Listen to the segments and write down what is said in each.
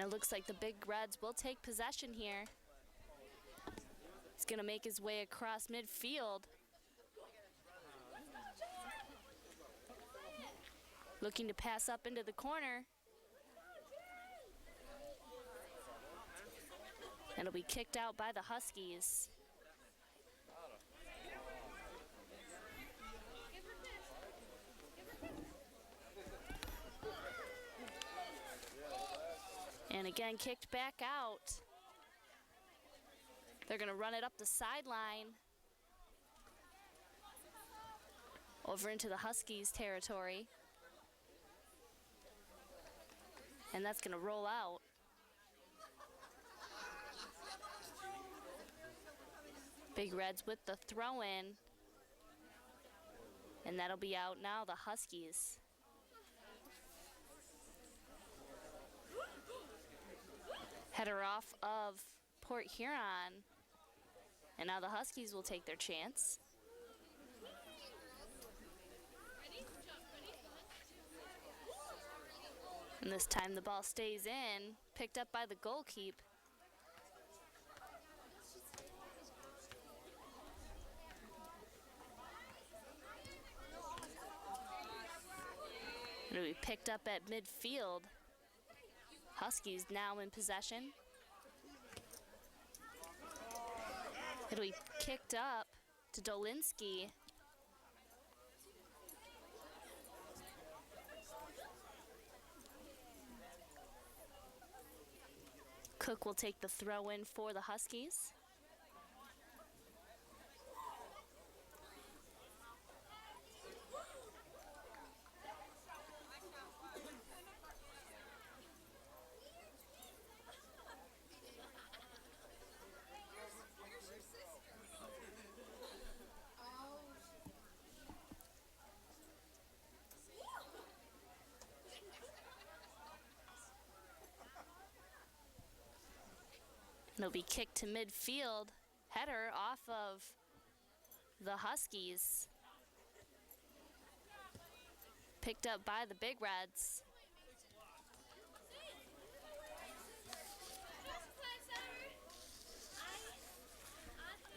it looks like the Big Reds will take possession here. He's going to make his way across midfield. Looking to pass up into the corner. And it'll be kicked out by the Huskies. And again, kicked back out. They're going to run it up the sideline. Over into the Huskies territory. And that's going to roll out. Big Reds with the throw in. And that'll be out now, the Huskies. Header off of Port Huron. And now the Huskies will take their chance. And this time the ball stays in, picked up by the goalkeeper. It'll be picked up at midfield. Huskies now in possession. It'll be kicked up to Dolinski. Cook will take the throw in for the Huskies. It'll be kicked to midfield. Header off of the Huskies. Picked up by the Big Reds.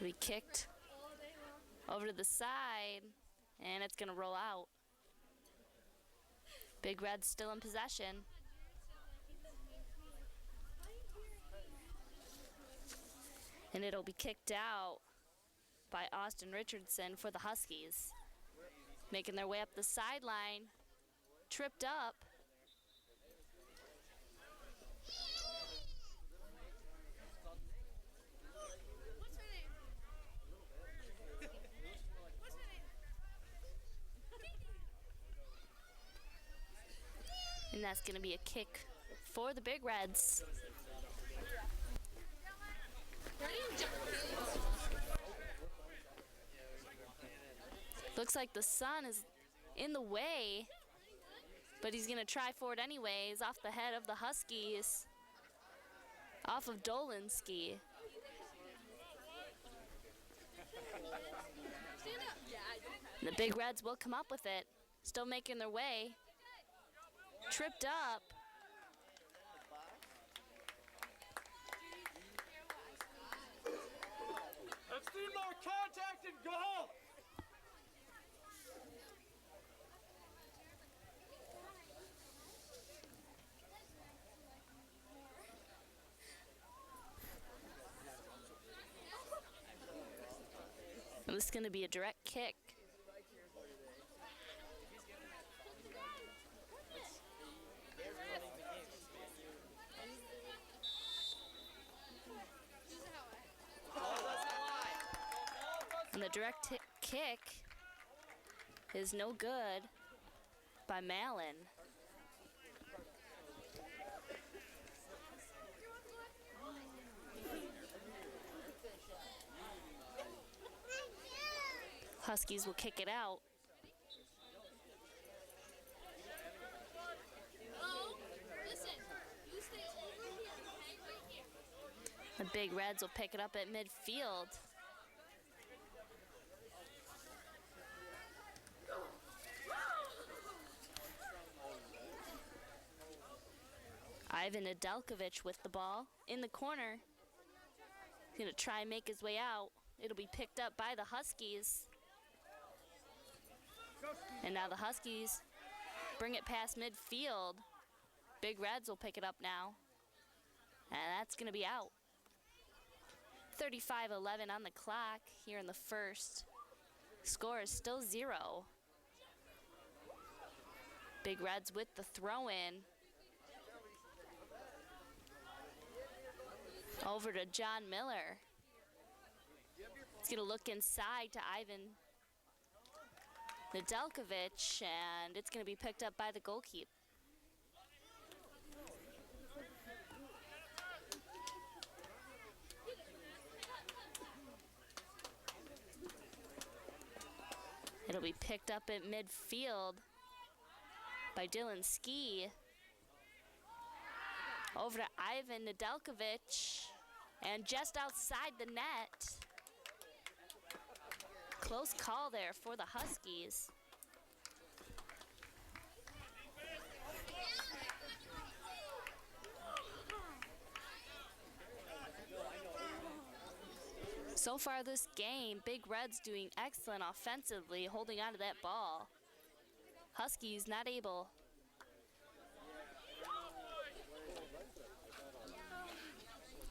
We kicked over to the side, and it's gonna roll out. Big Reds still in possession. And it'll be kicked out by Austin Richardson for the Huskies. Making their way up the sideline. Tripped up. And that's going to be a kick for the Big Reds. Looks like the sun is in the way, but he's going to try for it anyways. Off the head of the Huskies. Off of Dolinski. The Big Reds will come up with it. Still making their way. Tripped up. Let's need more contact and goal! And this is going to be a direct kick. And the direct kick is no good by Malin. Huskies will kick it out. The Big Reds will pick it up at midfield. Ivan Nedeljkovic with the ball in the corner. He's going to try and make his way out. It'll be picked up by the Huskies. And now the Huskies bring it past midfield. Big Reds will pick it up now. And that's going to be out. 35-11 on the clock here in the first. Score is still 0. Big Reds with the throw-in. Over to John Miller. He's going to look inside to Ivan Nedeljkovic, and it's going to be picked up by the goalkeeper. It'll be picked up at midfield by Dylan Ski. Over to Ivan Nedeljkovic, and just outside the net. Close call there for the Huskies. So far this game, Big Reds doing excellent offensively, holding on to that ball. Huskies not able.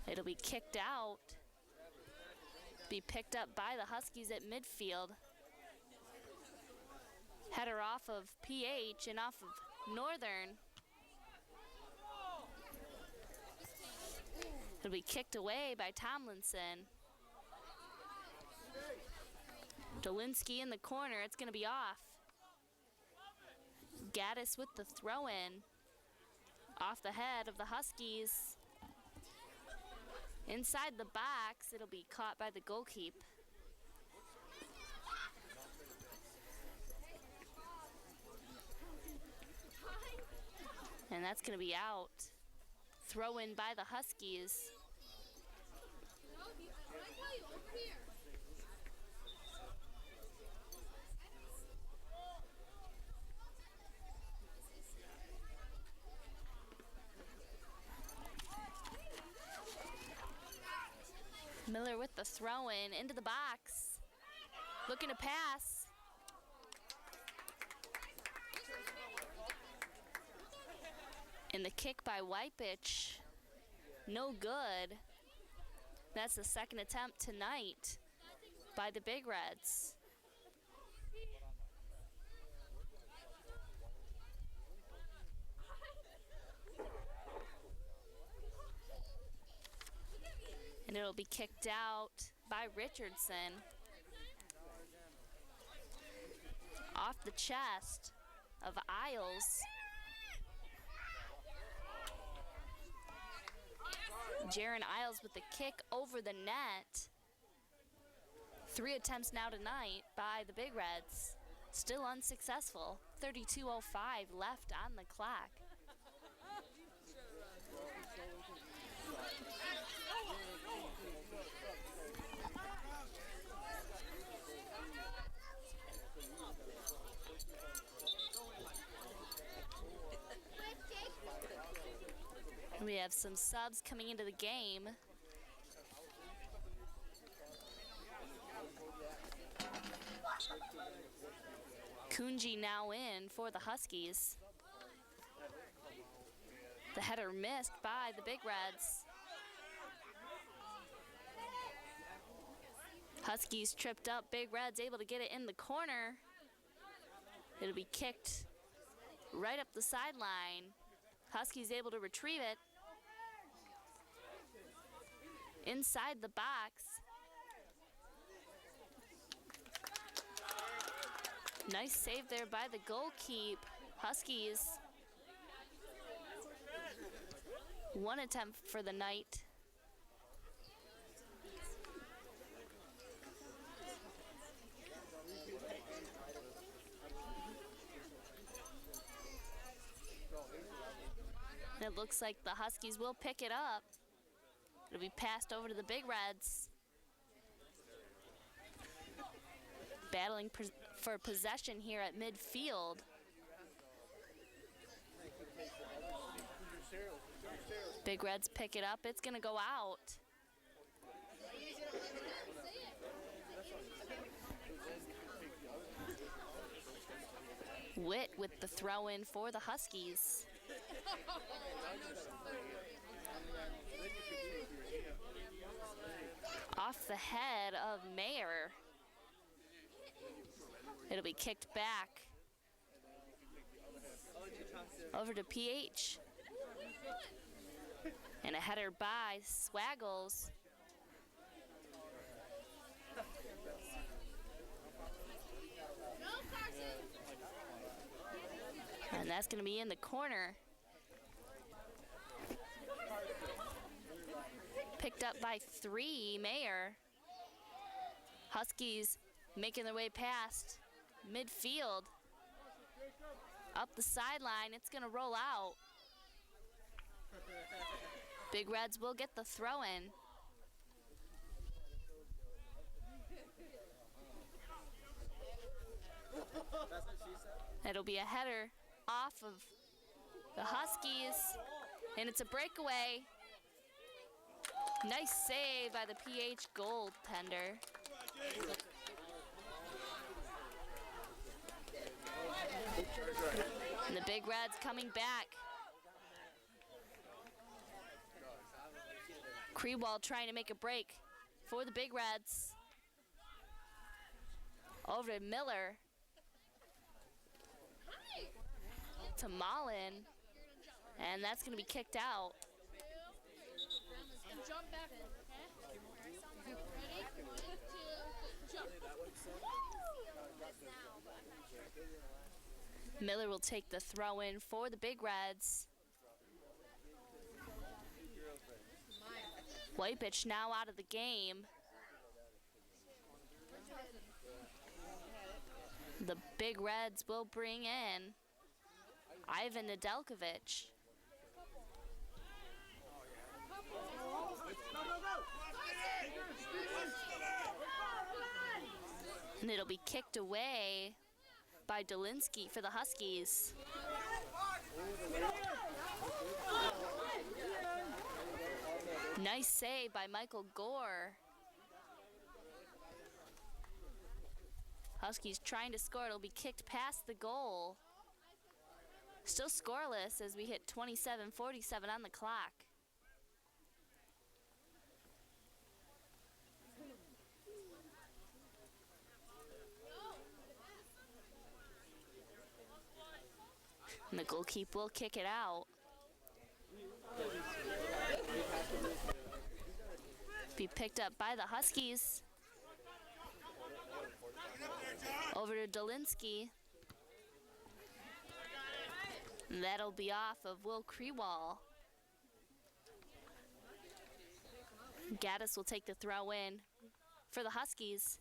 It'll be kicked out. Be picked up by the Huskies at midfield. Header off of PH and off of Northern. It'll be kicked away by Tomlinson. Dolinsky in the corner. It's going to be off. Gaddis with the throw-in. Off the head of the Huskies. Inside the box, it'll be caught by the goalkeeper. And that's going to be out. Throw in by the Huskies. Miller with the throw-in into the box. Looking to pass. And the kick by Whitebitch. No good. That's the second attempt tonight by the Big Reds. And it'll be kicked out by Richardson. Off the chest of Isles. Jaron Isles with the kick over the net. 3 attempts now tonight by the Big Reds. Still unsuccessful. 32:05 left on the clock. We have some subs coming into the game. Kunji now in for the Huskies. The header missed by the Big Reds. Huskies tripped up. Big Reds able to get it in the corner. It'll be kicked right up the sideline. Huskies able to retrieve it. Inside the box. Nice save there by the goalkeeper. Huskies. 1 attempt for the night. It looks like the Huskies will pick it up. It'll be passed over to the Big Reds. Battling for possession here at midfield. Big Reds pick it up. It's going to go out. Witt with the throw in for the Huskies. Off the head of Mayer. It'll be kicked back over to PH. And a header by Swaggles. And that's going to be in the corner. Picked up by 3, Mayer. Huskies making their way past midfield. Up the sideline, it's going to roll out. Big Reds will get the throw in. It'll be a header off of the Huskies, and it's a breakaway. Nice save by the PH goaltender. And the Big Reds coming back. Krewald trying to make a break for the Big Reds. Over to Miller. To Mullen. And that's going to be kicked out. Miller will take the throw in for the Big Reds. Whitebitch now out of the game. The Big Reds will bring in Ivan Nedeljkovic. And it'll be kicked away by Dolinsky for the Huskies. Nice save by Michael Gore. Huskies trying to score. It'll be kicked past the goal. Still scoreless as we hit 27:47 on the clock. And the goalkeeper will kick it out. Be picked up by the Huskies. Over to Dolinsky. And that'll be off of Will Krewald. Gaddis will take the throw in for the Huskies.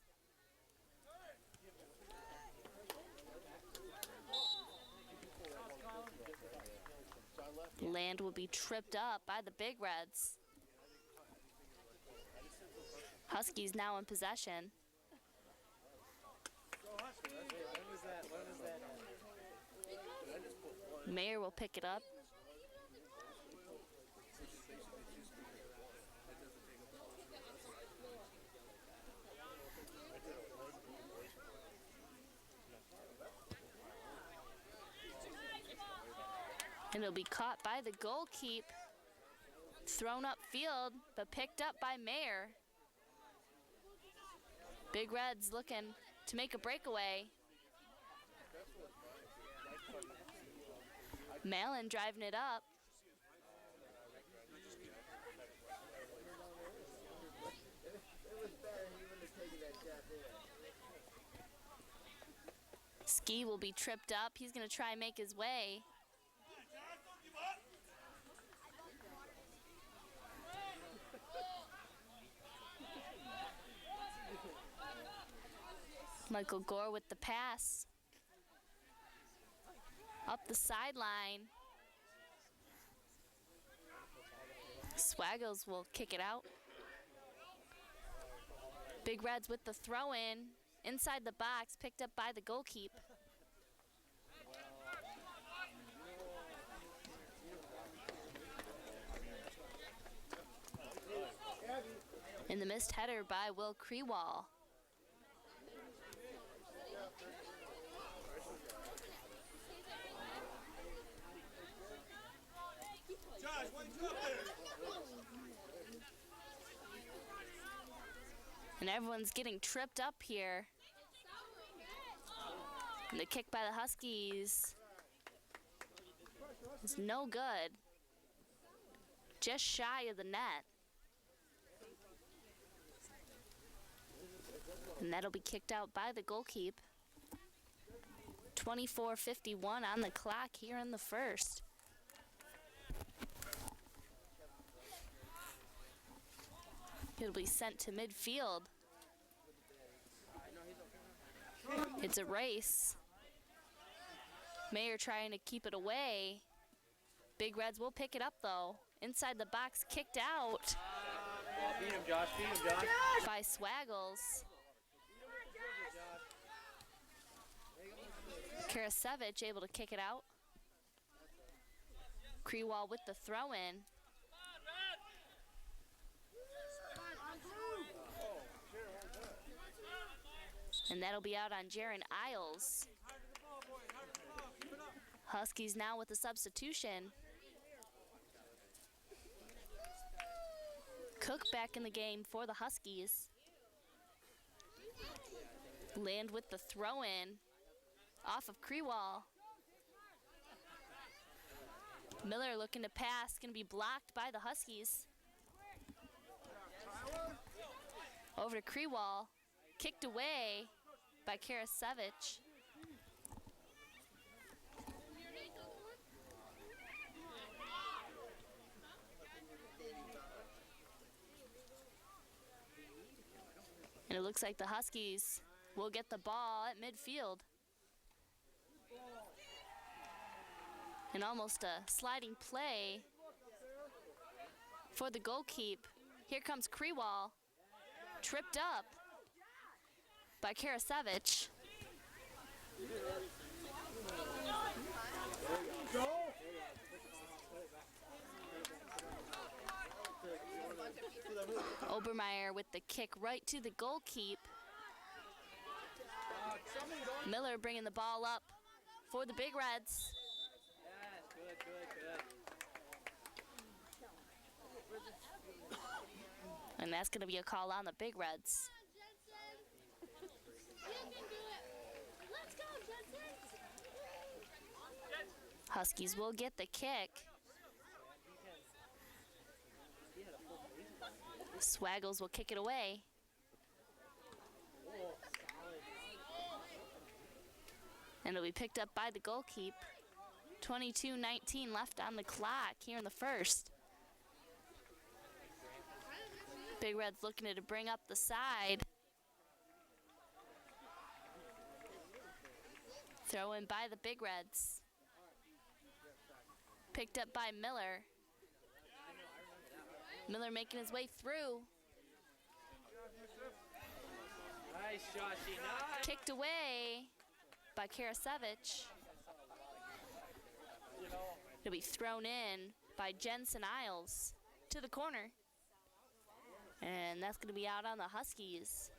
Land will be tripped up by the Big Reds. Huskies now in possession. Mayer will pick it up. And it'll be caught by the goalkeeper. Thrown upfield, but picked up by Mayer. Big Reds looking to make a breakaway. Malin driving it up. Ski will be tripped up. He's going to try and make his way. Michael Gore with the pass. Up the sideline. Swaggles will kick it out. Big Reds with the throw in. Inside the box, picked up by the goalkeeper. In the missed header by Will Krewall. And everyone's getting tripped up here. And the kick by the Huskies is no good. Just shy of the net. And that'll be kicked out by the goalkeep. 24:51 on the clock here in the first. It'll be sent to midfield. It's a race. Mayer trying to keep it away. Big Reds will pick it up though. Inside the box, kicked out. Beat him, Josh. Beat him, Josh. By Swaggles. Karasevich able to kick it out. Krewall with the throw in. And that'll be out on Jaron Isles. Huskies now with the substitution. Cook back in the game for the Huskies. Land with the throw in. Off of Krewall. Miller looking to pass, gonna be blocked by the Huskies. Over to Krewall, kicked away by Karasevich. And it looks like the Huskies will get the ball at midfield. And almost a sliding play for the goalkeep. Here comes Krewall, tripped up by Karasevich. Obermeyer with the kick right to the goalkeep. Miller bringing the ball up for the Big Reds. Yes, good. And that's going to be a call on the Big Reds. Huskies will get the kick. Swaggles will kick it away. And it'll be picked up by the goalkeep. 22:19 left on the clock here in the first. Big Reds looking to bring up the side. Throw in by the Big Reds. Picked up by Miller. Miller making his way through. Nice, Joshy, nice. Kicked away by Karasevich. It'll be thrown in by Jensen Isles to the corner. And that's going to be out on the Huskies.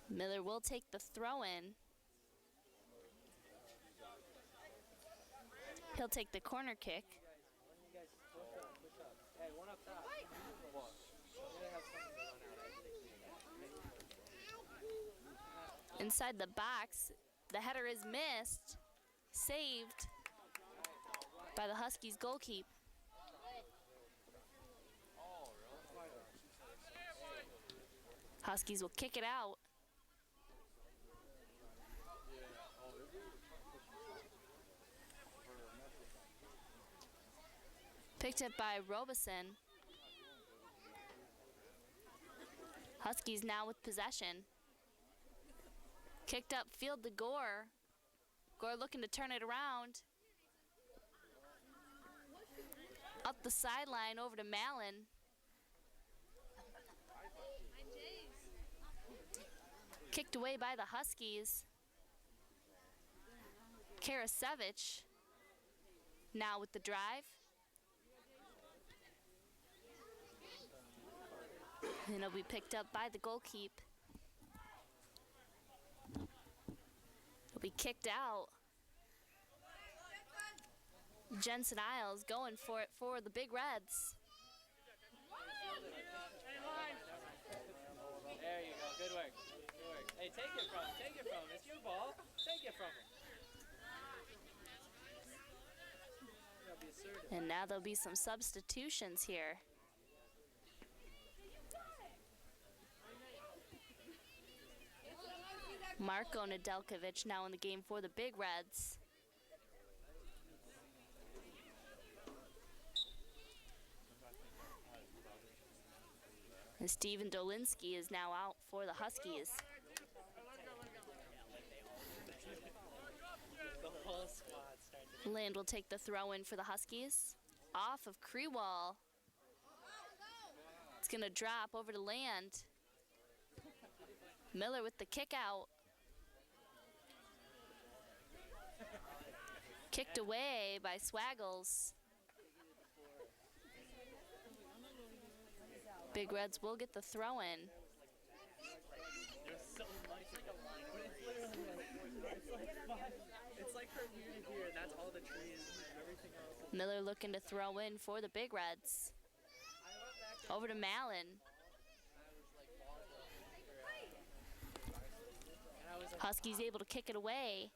Miller will take the throw in. He'll take the corner kick. Inside the box, the header is missed. Saved by the Huskies goalkeep. Huskies will kick it out. Picked up by Robeson. Huskies now with possession. Kicked up field to Gore. Gore looking to turn it around. Up the sideline over to Mallon. Kicked away by the Huskies. Karasevich now with the drive. And it'll be picked up by the goalkeep. It'll be kicked out. Jensen Isles going for it for the Big Reds. There you go. Good work. Good work. Hey, take it from him. Take it from him. It's your ball. Take it from him. You gotta be assertive. And now there'll be some substitutions here. Marko Nedeljkovic now in the game for the Big Reds. And Steven Dolinski is now out for the Huskies. The whole squad started. Land will take the throw in for the Huskies. Off of Krewall. It's gonna drop over to Land. Miller with the kick out. Kicked away by Swaggles. Big Reds will get the throw in. It's like from here to here, and that's all the trees and everything else. Miller looking to throw in for the Big Reds. Over to Malin. Huskies able to kick it away.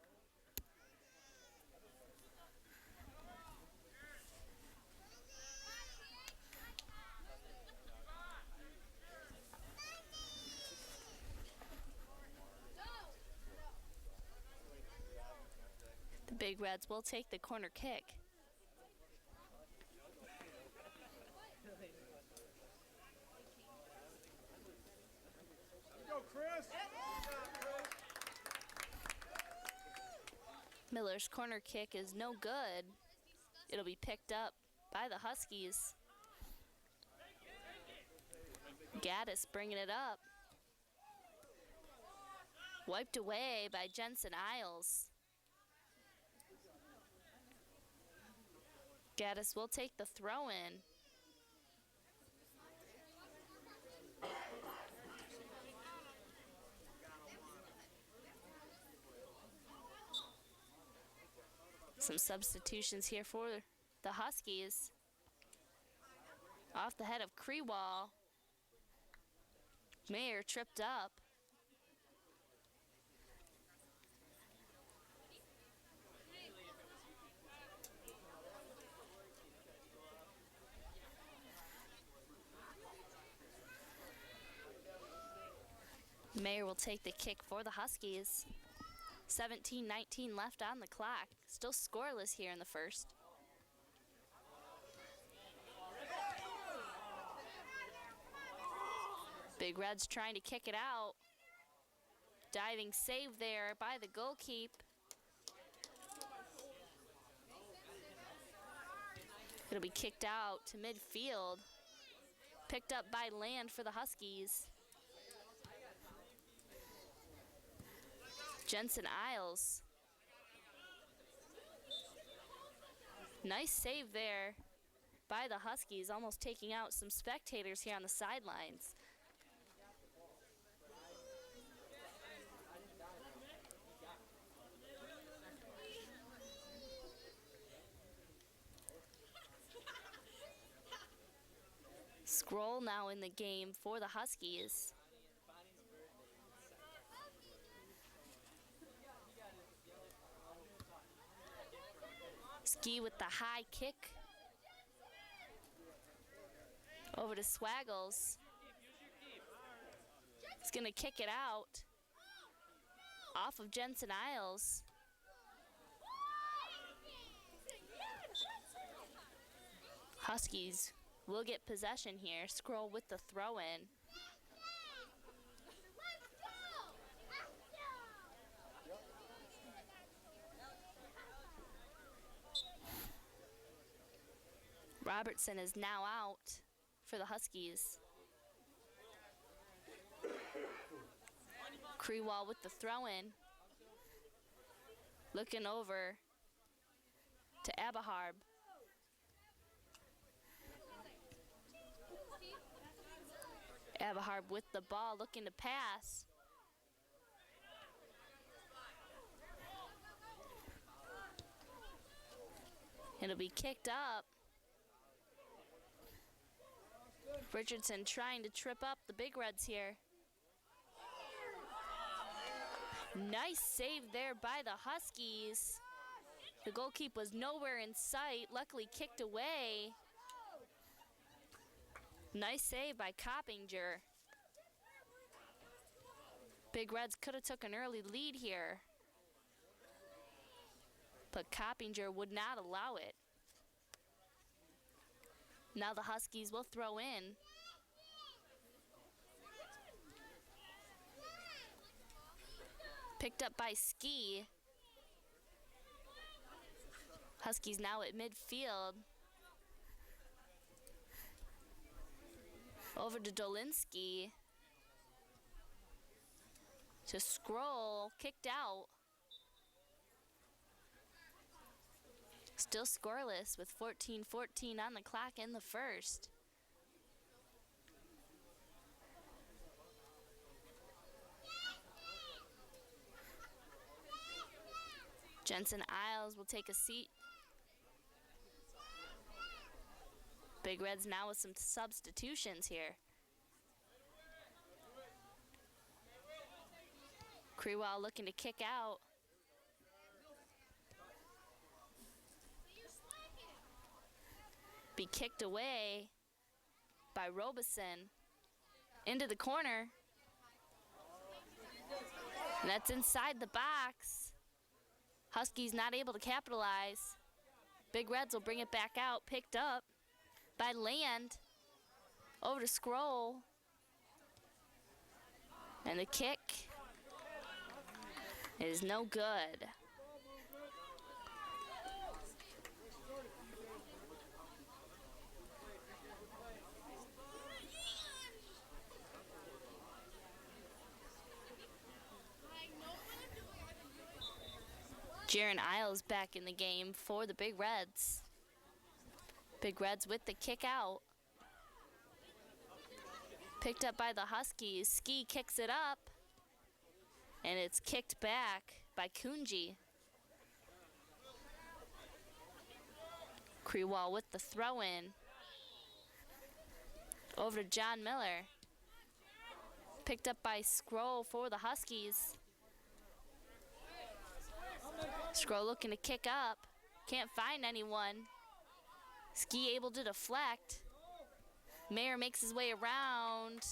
The Big Reds will take the corner kick. Go, Chris! Miller's corner kick is no good. It'll be picked up by the Huskies. Gaddis bringing it up. Wiped away by Jensen Isles. Gaddis will take the throw in. Some substitutions here for the Huskies. Off the head of Krewall. Mayer tripped up. Mayer will take the kick for the Huskies. 17-19 left on the clock. Still scoreless here in the first. Big Reds trying to kick it out. Diving save there by the goalkeep. It'll be kicked out to midfield. Picked up by Land for the Huskies. Jensen Isles. Nice save there by the Huskies, almost taking out some spectators here on the sidelines. Scroll now in the game for the Huskies. Ski with the high kick. Over to Swaggles. He's gonna kick it out. Off of Jensen Isles. Huskies will get possession here. Scroll with the throw in. Robertson is now out for the Huskies. Krewall with the throw in. Looking over to Abaharb. Abaharb with the ball, looking to pass. It'll be kicked up. Richardson trying to trip up the Big Reds here. Nice save there by the Huskies. The goalkeeper was nowhere in sight, luckily kicked away. Nice save by Coppinger. Big Reds could have took an early lead here, but Coppinger would not allow it. Now the Huskies will throw in. Picked up by Ski. Huskies now at midfield. Over to Dolinsky. To Scroll, kicked out. Still scoreless with 14-14 on the clock in the first. Jensen Isles will take a seat. Big Reds now with some substitutions here. Crewell looking to kick out. Be kicked away by Robeson. Into the corner. And that's inside the box. Huskies not able to capitalize. Big Reds will bring it back out. Picked up by Land. Over to Scroll. And the kick is no good. Jaron Isles back in the game for the Big Reds. Big Reds with the kick out. Picked up by the Huskies. Ski kicks it up. And it's kicked back by Kunji. Crewall with the throw in. Over to John Miller. Picked up by Scroll for the Huskies. Scroll looking to kick up. Can't find anyone. Ski able to deflect. Mayer makes his way around.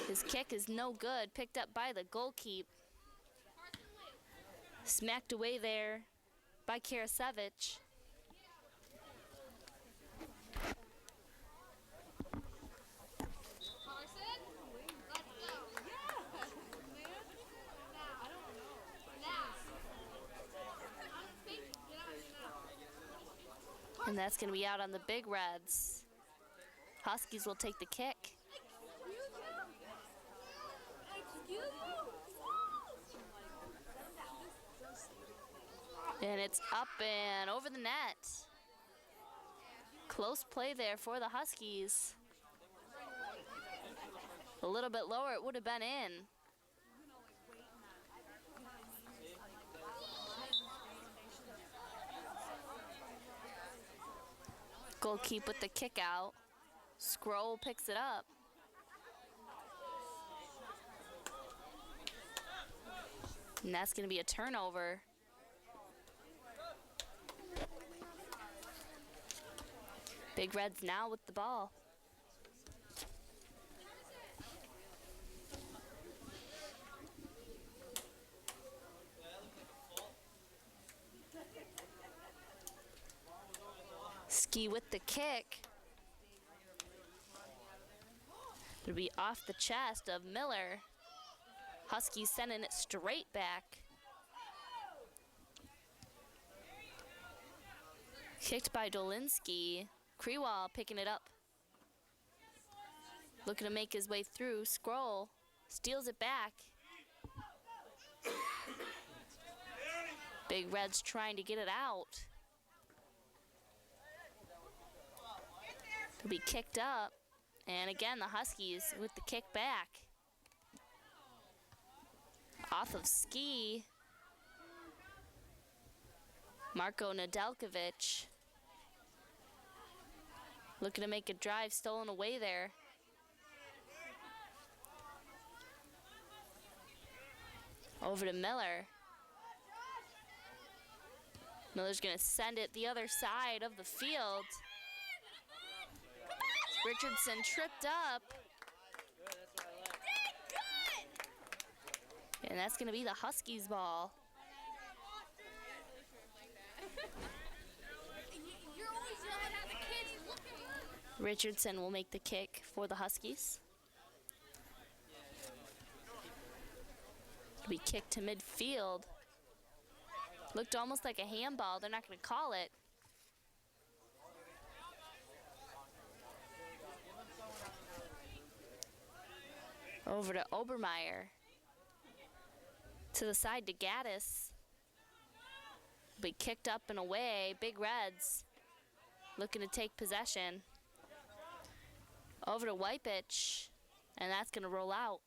His kick is no good. Picked up by the goalkeeper. Smacked away there by Karasevich. And that's going to be out on the Big Reds. Huskies will take the kick. And it's up and over the net. Close play there for the Huskies. A little bit lower, it would have been in. Goalkeeper with the kick out. Scroll picks it up. And that's going to be a turnover. Big Reds now with the ball. Ski with the kick. It'll be off the chest of Miller. Huskies sending it straight back. Kicked by Dolinsky. Crewall picking it up. Looking to make his way through. Scroll steals it back. Big Reds trying to get it out. It'll be kicked up. And again, the Huskies with the kick back. Off of ski. Marko Nedeljkovic. Looking to make a drive, stolen away there. Over to Miller. Miller's gonna send it the other side of the field. Richardson tripped up. And that's gonna be the Huskies' ball. Richardson will make the kick for the Huskies. It'll be kicked to midfield. Looked almost like a handball. They're not going to call it. Over to Obermeyer. To the side to Gaddis. Be kicked up and away. Big Reds looking to take possession. Over to Whitebitch, and that's going to roll out.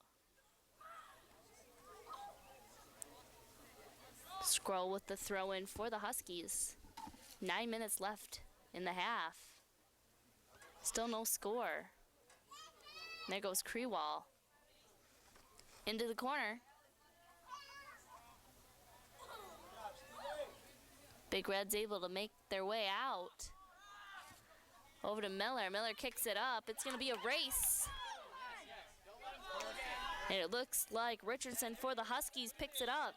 Scroll with the throw in for the Huskies. 9 minutes left in the half. Still no score. And there goes Krewall. Into the corner. Big Red's able to make their way out. Over to Miller. Miller kicks it up. It's going to be a race. And it looks like Richardson for the Huskies picks it up.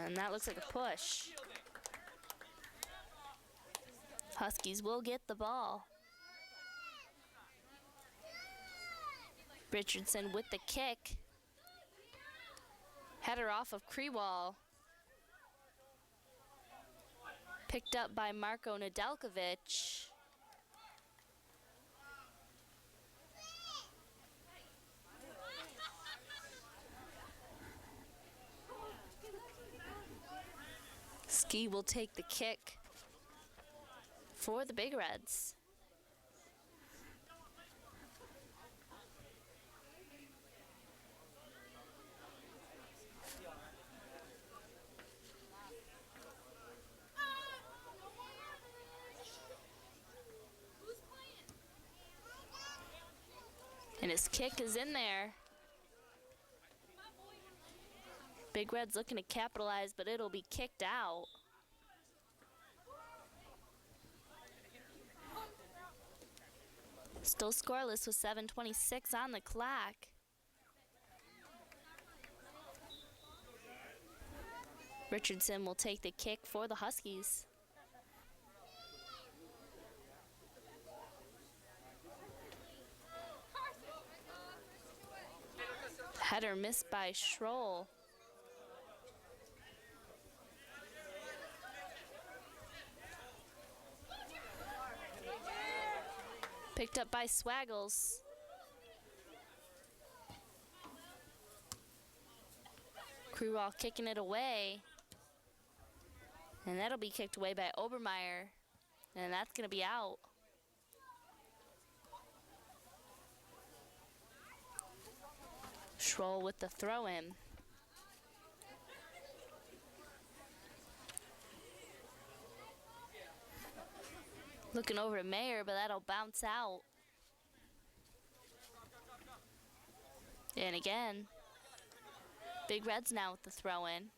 And that looks like a push. Huskies will get the ball. Richardson with the kick. Header off of Krewall. Picked up by Marko Nedeljkovic. Ski will take the kick for the Big Reds. And his kick is in there. Big Red's looking to capitalize, but it'll be kicked out. Still scoreless with 7:26 on the clock. Richardson will take the kick for the Huskies. Header missed by Schroll. Picked up by Swaggles. Krewall kicking it away. And that'll be kicked away by Obermeyer. And that's going to be out. Schroll with the throw-in. Looking over to Mayer, but that'll bounce out. And again, Big Reds now with the throw-in.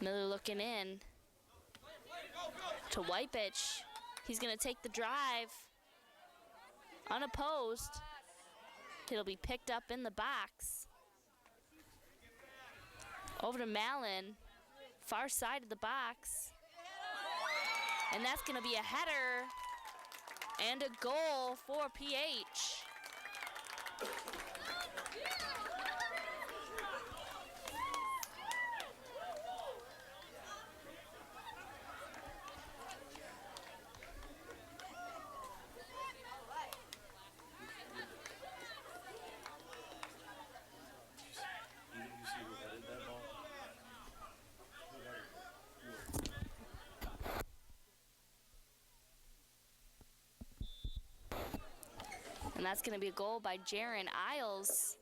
Miller looking in to Whitebitch. He's going to take the drive. Unopposed. It'll be picked up in the box. Over to Mallon. Far side of the box. And that's going to be a header and a goal for PH. And that's going to be a goal by Jaron Isles.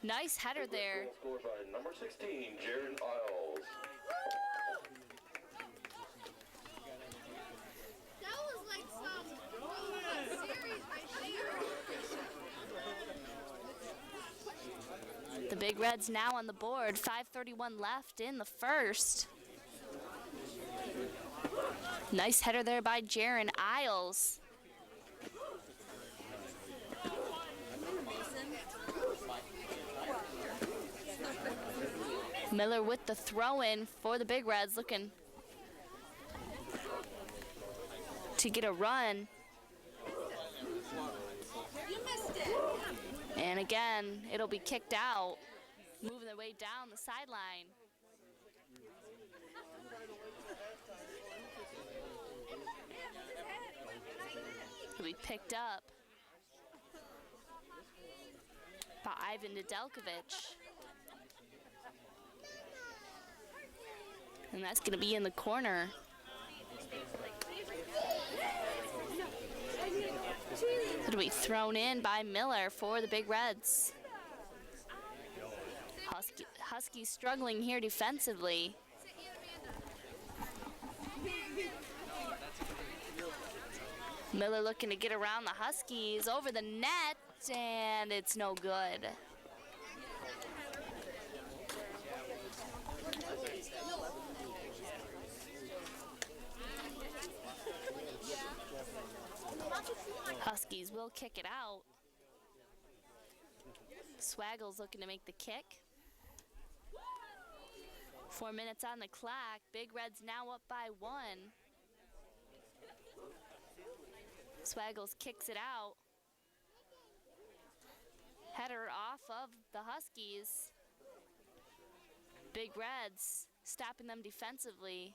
Nice header there. Scored by number 16, Jaron Isles. That was like some series right there. The Big Reds now on the board. 5:31 left in the first. Nice header there by Jaron Isles. Miller with the throw-in for the Big Reds, looking to get a run. And again, it'll be kicked out, moving their way down the sideline. It'll be picked up by Ivan Nedeljkovic. And that's going to be in the corner. It'll be thrown in by Miller for the Big Reds. Huskies struggling here defensively. Miller looking to get around the Huskies over the net, and it's no good. Huskies will kick it out. Swaggle's looking to make the kick. 4 minutes on the clock. Big Reds now up by 1. Swaggles kicks it out. Header off of the Huskies. Big Reds stopping them defensively.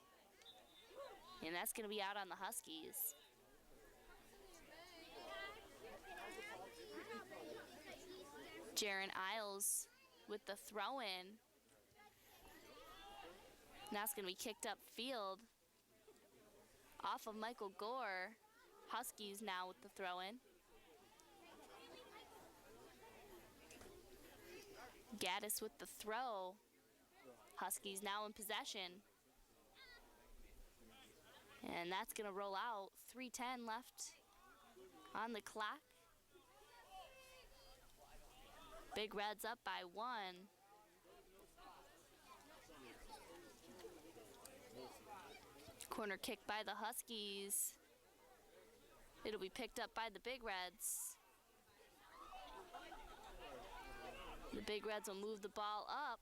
And that's going to be out on the Huskies. Jaron Isles with the throw-in. Now it's going to be kicked upfield off of Michael Gore. Huskies now with the throw-in. Gaddis with the throw. Huskies now in possession. And that's going to roll out. 3:10 left on the clock. Big Reds up by 1. Corner kick by the Huskies. It'll be picked up by the Big Reds. The Big Reds will move the ball up.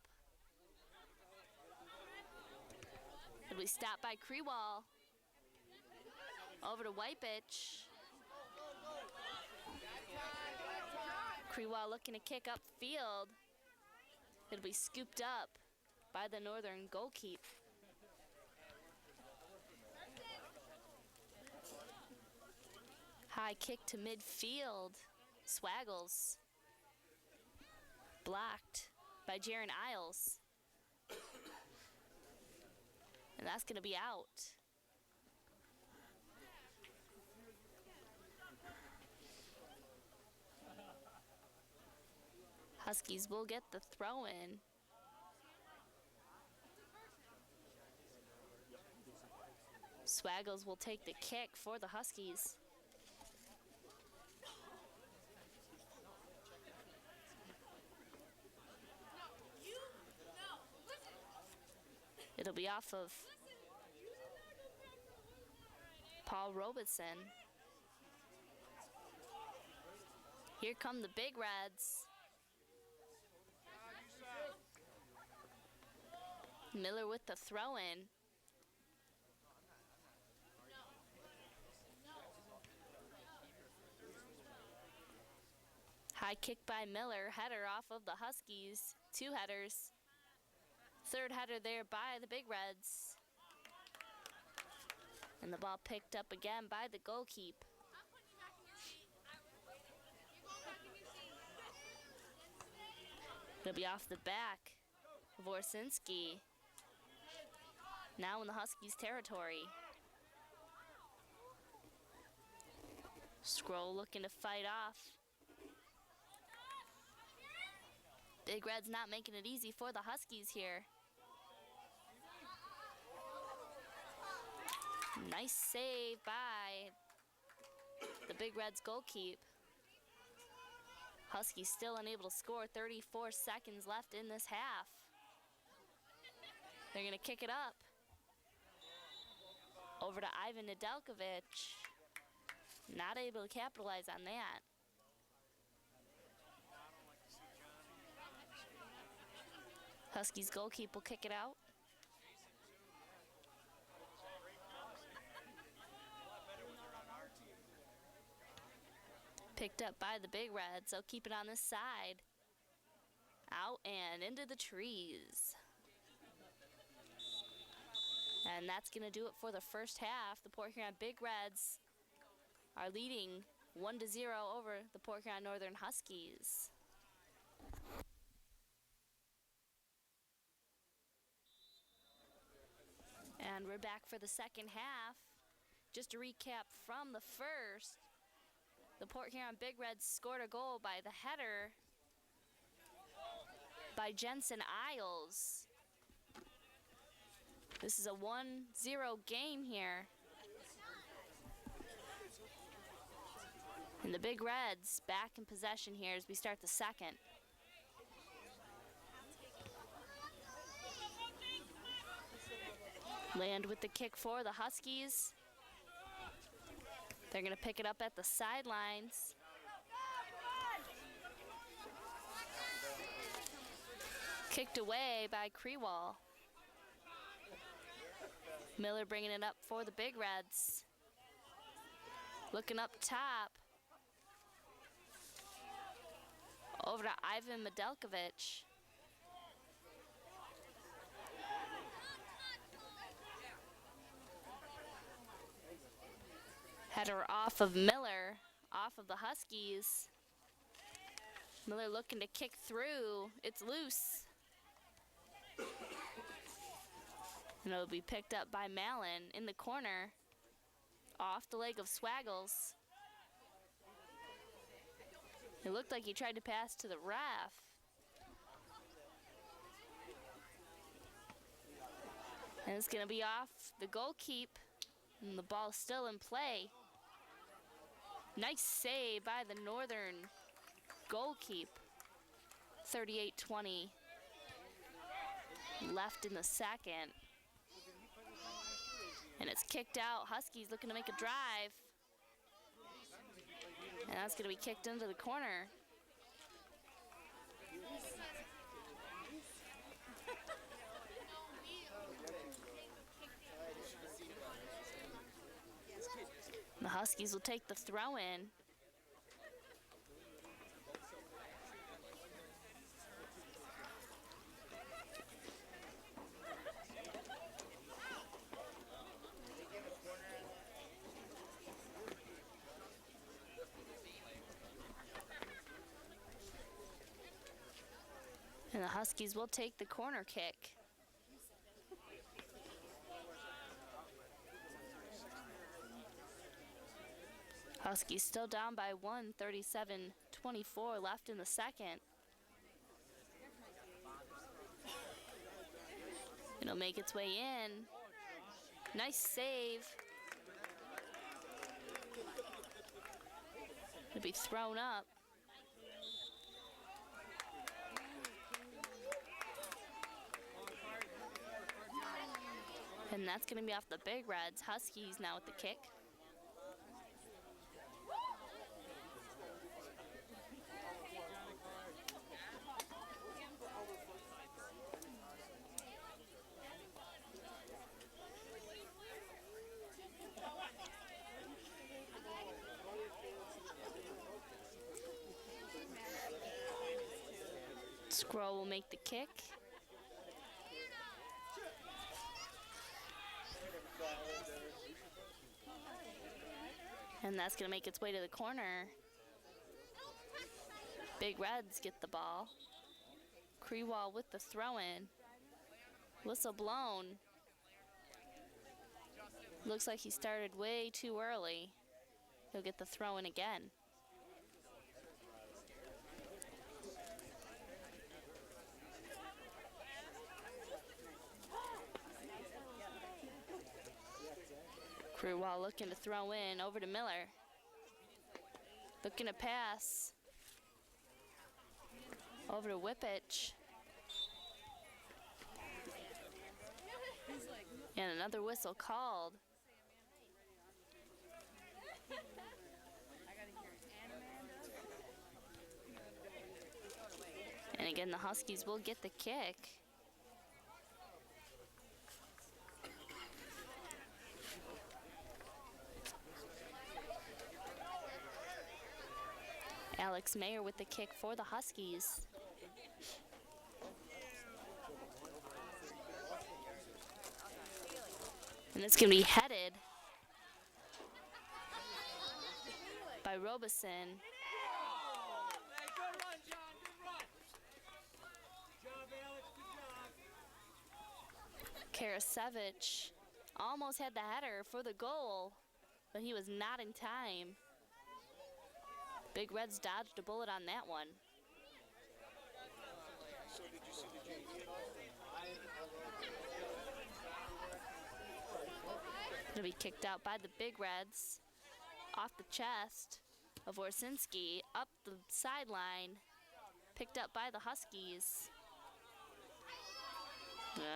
It'll be stopped by Krewall. Over to Whitebitch. Krewall looking to kick upfield. It'll be scooped up by the Northern goalkeep. High kick to midfield. Swaggles. Blocked by Jaron Isles. And that's going to be out. Huskies will get the throw-in. Swaggles will take the kick for the Huskies. It'll be off of Paul Robeson. Here come the Big Reds. Miller with the throw-in. High kick by Miller, header off of the Huskies. 2 headers. 3rd header there by the Big Reds. And the ball picked up again by the goalkeep. It'll be off the back of Orsinski. Now in the Huskies' territory. Scroll looking to fight off. Big Red's not making it easy for the Huskies here. Nice save by the Big Reds goalkeep. Huskies still unable to score. 34 seconds left in this half. They're going to kick it up. Over to Ivan Nedeljkovic. Not able to capitalize on that. Huskies goalkeeper will kick it out. Picked up by the Big Reds. They'll keep it on this side. Out and into the trees. And that's going to do it for the first half. The Port Huron Big Reds are leading 1-0 over the Port Huron Northern Huskies. And we're back for the second half. Just to recap from the first, the Port Huron Big Reds scored a goal by the header by Jensen Isles. This is a 1-0 game here. And the Big Reds back in possession here as we start the second. Land with the kick for the Huskies. They're going to pick it up at the sidelines. Kicked away by Krewall. Miller bringing it up for the Big Reds. Looking up top. Over to Ivan Nedeljkovic. Header off of Miller, off of the Huskies. Miller looking to kick through. It's loose. And it'll be picked up by Mallon in the corner. Off the leg of Swaggles. It looked like he tried to pass to the ref. And it's going to be off the goalkeep. And the ball's still in play. Nice save by the Northern goalkeep. 38-20 left in the second. And it's kicked out. Huskies looking to make a drive. And that's going to be kicked into the corner. The Huskies will take the throw in. And the Huskies will take the corner kick. Huskies still down by 1, 37-24 left in the second. It'll make its way in. Nice save. It'll be thrown up. And that's going to be off the Big Reds. Huskies now with the kick. Scroll will make the kick. And that's going to make its way to the corner. Big Reds get the ball. Krewall with the throw-in. Whistle blown. Looks like he started way too early. He'll get the throw in again. Crewall looking to throw in over to Miller. Looking to pass over to Whippich. And another whistle called. And again, the Huskies will get the kick. Alex Mayer with the kick for the Huskies. And it's going to be headed by Robeson. Hey, good run, John. Good run. Good job, Alex. Good job. Karasevich almost had the header for the goal, but he was not in time. Big Reds dodged a bullet on that one. It'll be kicked out by the Big Reds off the chest of Orsinski, up the sideline, picked up by the Huskies.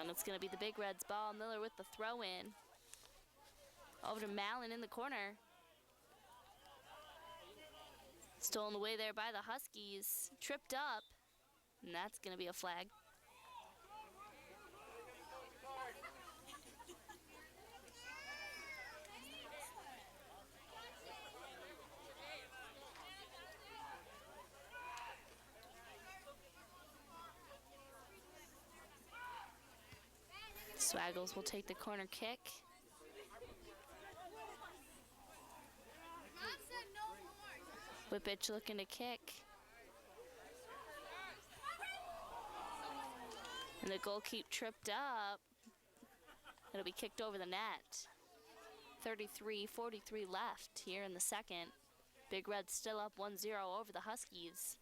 And it's going to be the Big Reds ball. Miller with the throw in. Over to Mallon in the corner. Stolen away there by the Huskies. Tripped up. And that's going to be a flag. Swaggles will take the corner kick. Mom said no more. Whippich looking to kick. And the goalkeeper tripped up. It'll be kicked over the net. 33-43 left here in the second. Big Reds still up 1-0 over the Huskies.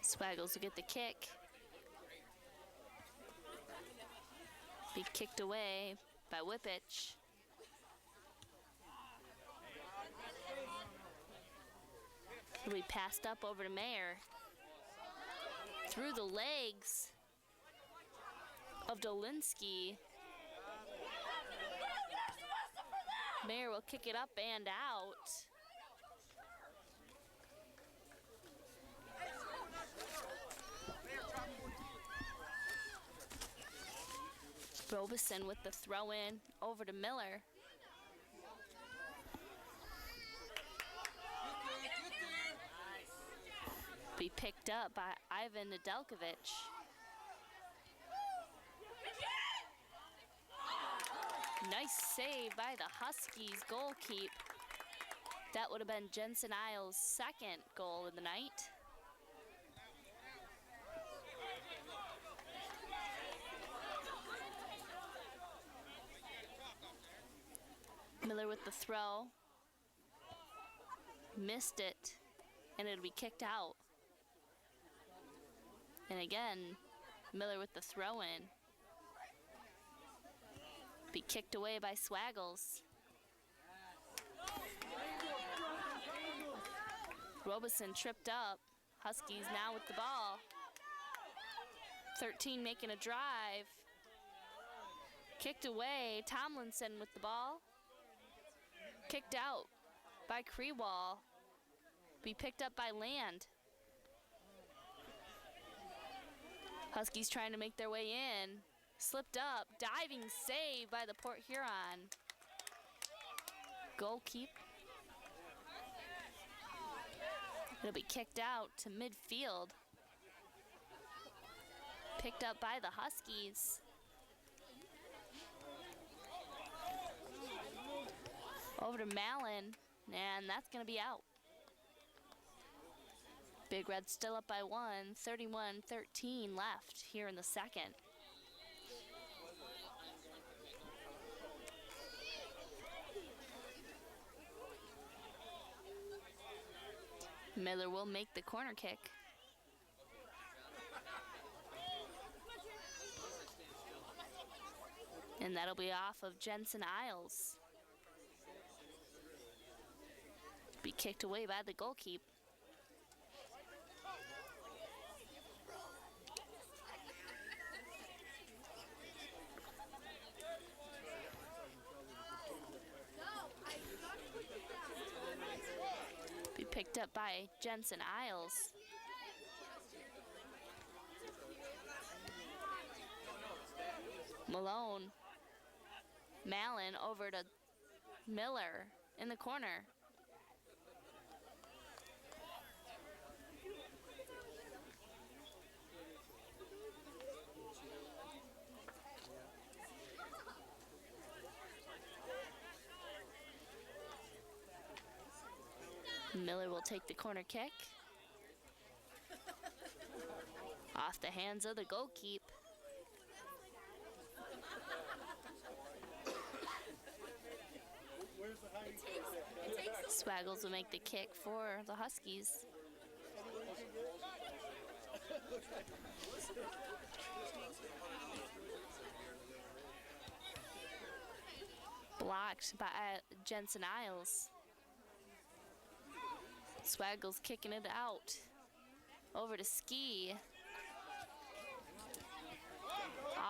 Swaggles will get the kick. Be kicked away by Whippich. It'll be passed up over to Mayer. Through the legs of Dolinsky. Mayer will kick it up and out. Robeson with the throw in over to Miller. Be picked up by Ivan Nedeljkovic. Nice save by the Huskies goalkeeper. That would have been Jensen Isles' second goal of the night. Miller with the throw. Missed it, and it'll be kicked out. And again, Miller with the throw in. Be kicked away by Swaggles. Robeson tripped up. Huskies now with the ball. 13 making a drive. Kicked away. Tomlinson with the ball. Kicked out by Crewall. Be picked up by Land. Huskies trying to make their way in. Slipped up. Diving save by the Port Huron. Goalkeeper. It'll be kicked out to midfield. Picked up by the Huskies. Over to Mallon, and that's going to be out. Big Red still up by 1, 31-13 left here in the second. Miller will make the corner kick. And that'll be off of Jensen Isles. Be kicked away by the goalkeeper. Be picked up by Jensen Isles. Malin over to Miller in the corner. Miller will take the corner kick. Off the hands of the goalkeeper. Swaggles will make the kick for the Huskies. Blocked by Jensen Isles. Swaggles kicking it out. Over to Ski.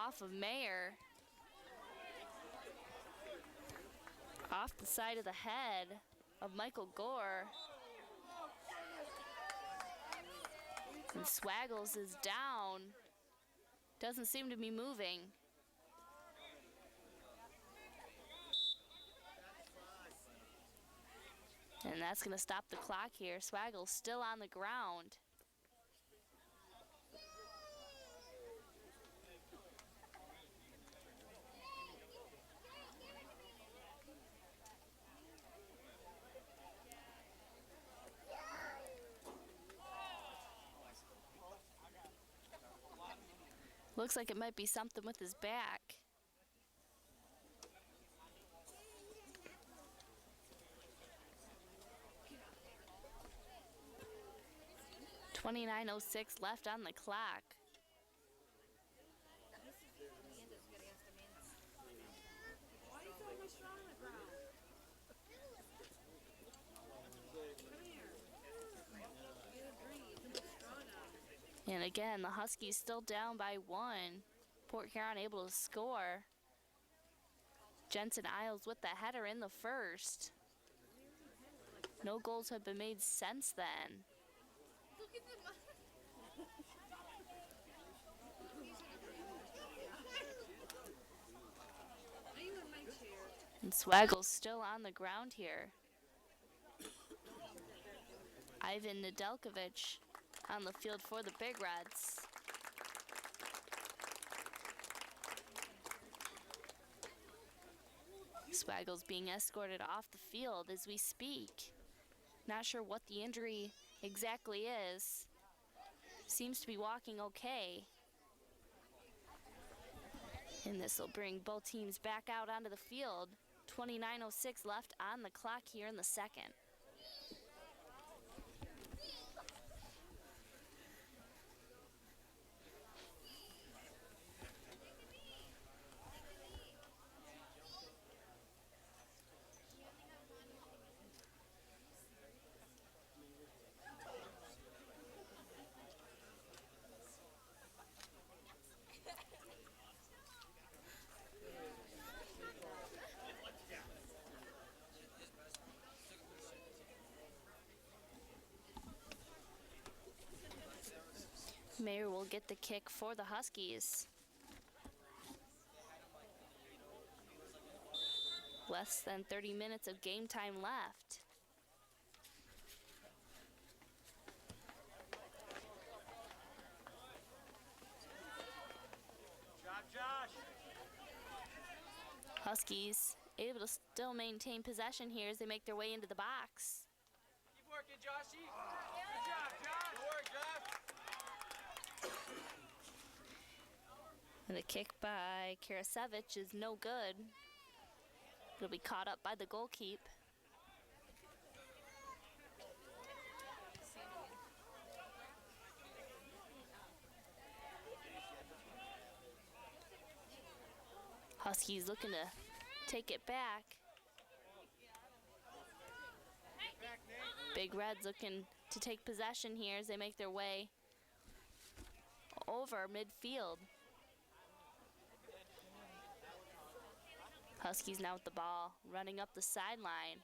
Off of Mayer. Off the side of the head of Michael Gore. And Swaggles is down. Doesn't seem to be moving. And that's going to stop the clock here. Swaggles still on the ground. Looks like it might be something with his back. .29:06 left on the clock. And again, the Huskies still down by 1. Port Huron able to score. Jensen Isles with the header in the first. No goals have been made since then. And Swaggles still on the ground here. Ivan Nedeljkovic on the field for the Big Reds. Swaggles being escorted off the field as we speak. Not sure what the injury exactly is. Seems to be walking okay. And this will bring both teams back out onto the field. 29:06 left on the clock here in the second. Mayer will get the kick for the Huskies. Less than 30 minutes of game time left. Huskies able to still maintain possession here as they make their way into the box. Keep working, Joshy. Good job, Josh. Good work, Josh. And the kick by Karasevich is no good. It'll be caught up by the goalkeeper. Huskies looking to take it back. Big Reds looking to take possession here as they make their way over midfield. Huskies now with the ball, running up the sideline.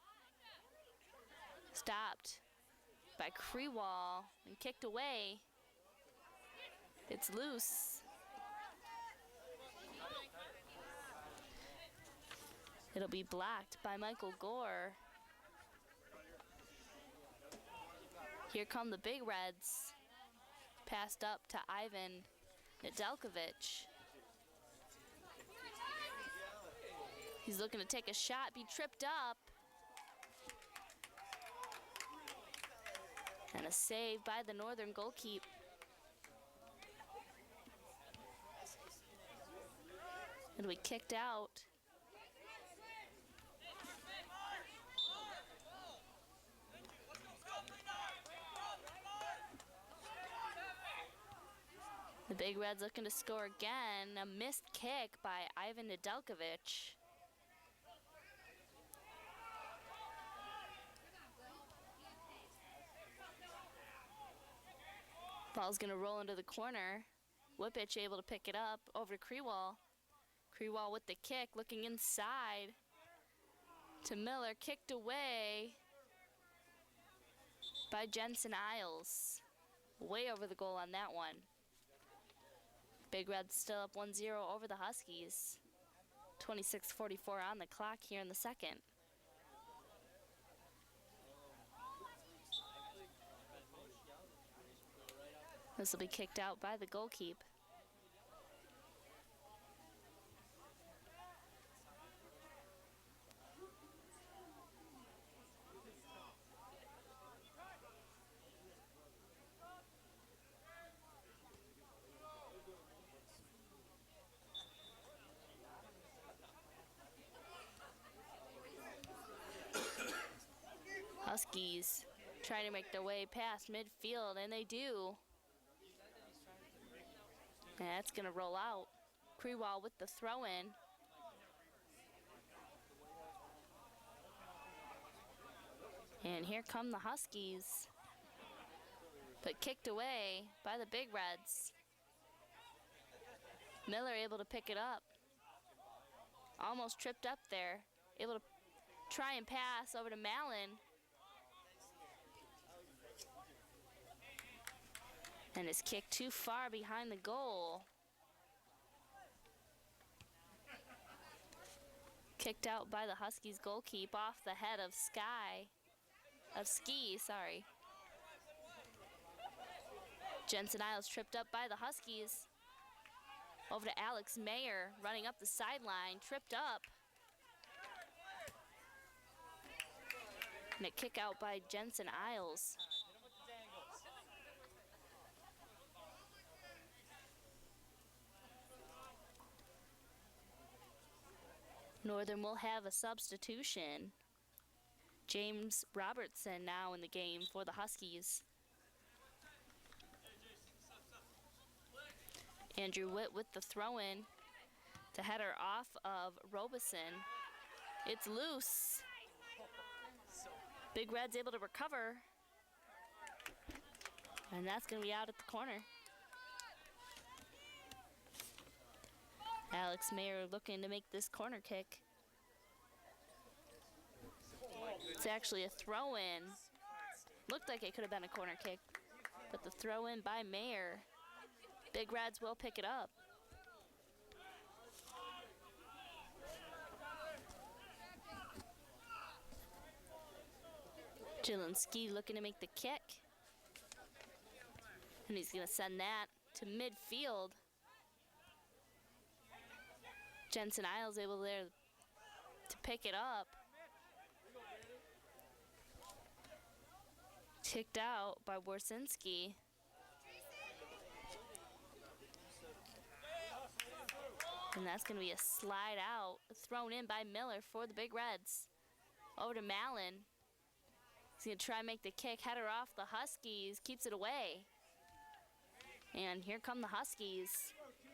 Stopped by Krewall and kicked away. It's loose. It'll be blocked by Michael Gore. Here come the Big Reds. Passed up to Ivan Nedeljkovic. He's looking to take a shot, be tripped up. And a save by the Northern goalkeeper. It'll be kicked out. The Big Reds looking to score again. A missed kick by Ivan Nedeljkovic. Ball's gonna roll into the corner. Whippich able to pick it up over to Krewall. Krewall with the kick, looking inside to Miller, kicked away by Jensen Isles. Way over the goal on that one. Big Reds still up 1-0 over the Huskies. 26:44 on the clock here in the second. This will be kicked out by the goalkeeper. Huskies trying to make their way past midfield, and they do. And that's going to roll out. Krewall with the throw-in. And here come the Huskies. But kicked away by the Big Reds. Miller able to pick it up. Almost tripped up there. Able to try and pass over to Mallon. And it's kicked too far behind the goal. Kicked out by the Huskies goalkeeper off the head of Ski, sorry. Jensen Isles tripped up by the Huskies. Over to Alex Mayer, running up the sideline, tripped up. And a kick out by Jensen Isles. Northern will have a substitution. James Robertson now in the game for the Huskies. Andrew Witt with the throw-in to header off of Robeson. It's loose. Big Red's able to recover. And that's going to be out at the corner. Alex Mayer looking to make this corner kick. It's actually a throw-in. Looked like it could have been a corner kick, but the throw-in by Mayer. Big Reds will pick it up. Jelinski looking to make the kick. And he's going to send that to midfield. Jensen Isles able there to pick it up. Kicked out by Warsinski. And that's going to be a slide out, thrown in by Miller for the Big Reds. Over to Mallon. He's going to try and make the kick, header off the Huskies, keeps it away. And here come the Huskies,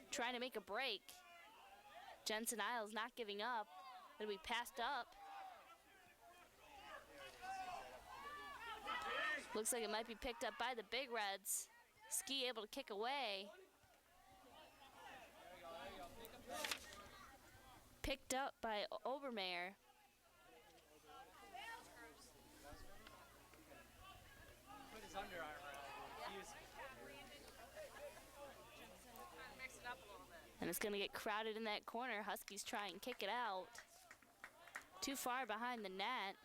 trying to make a break. Jensen Isles not giving up. It'll be passed up. Looks like it might be picked up by the Big Reds. Ski able to kick away. Picked up by Obermeyer. Put his underarm around. He was mix it up a little bit. And it's going to get crowded in that corner. Huskies try and kick it out. Too far behind the net.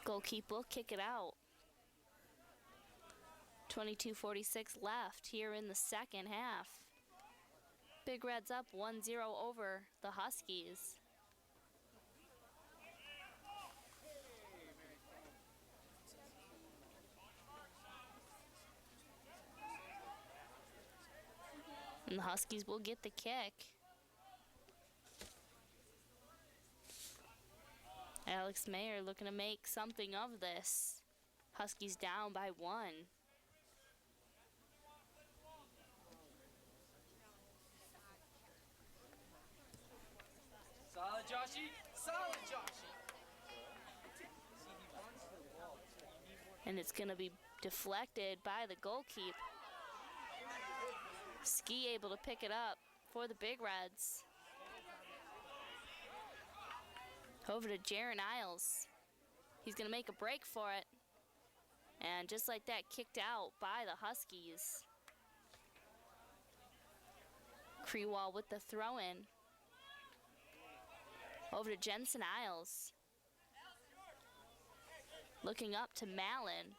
Goalkeeper will kick it out. 22:46 left here in the second half. Big Reds up 1-0 over the Huskies. And the Huskies will get the kick. Alex Mayer looking to make something of this. Huskies down by 1. Solid, Joshy. Solid, Joshy. And it's going to be deflected by the goalkeeper. Ski able to pick it up for the Big Reds. Over to Jaron Isles. He's going to make a break for it. And just like that, kicked out by the Huskies. Krewall with the throw-in. Over to Jensen Isles. Looking up to Mallon.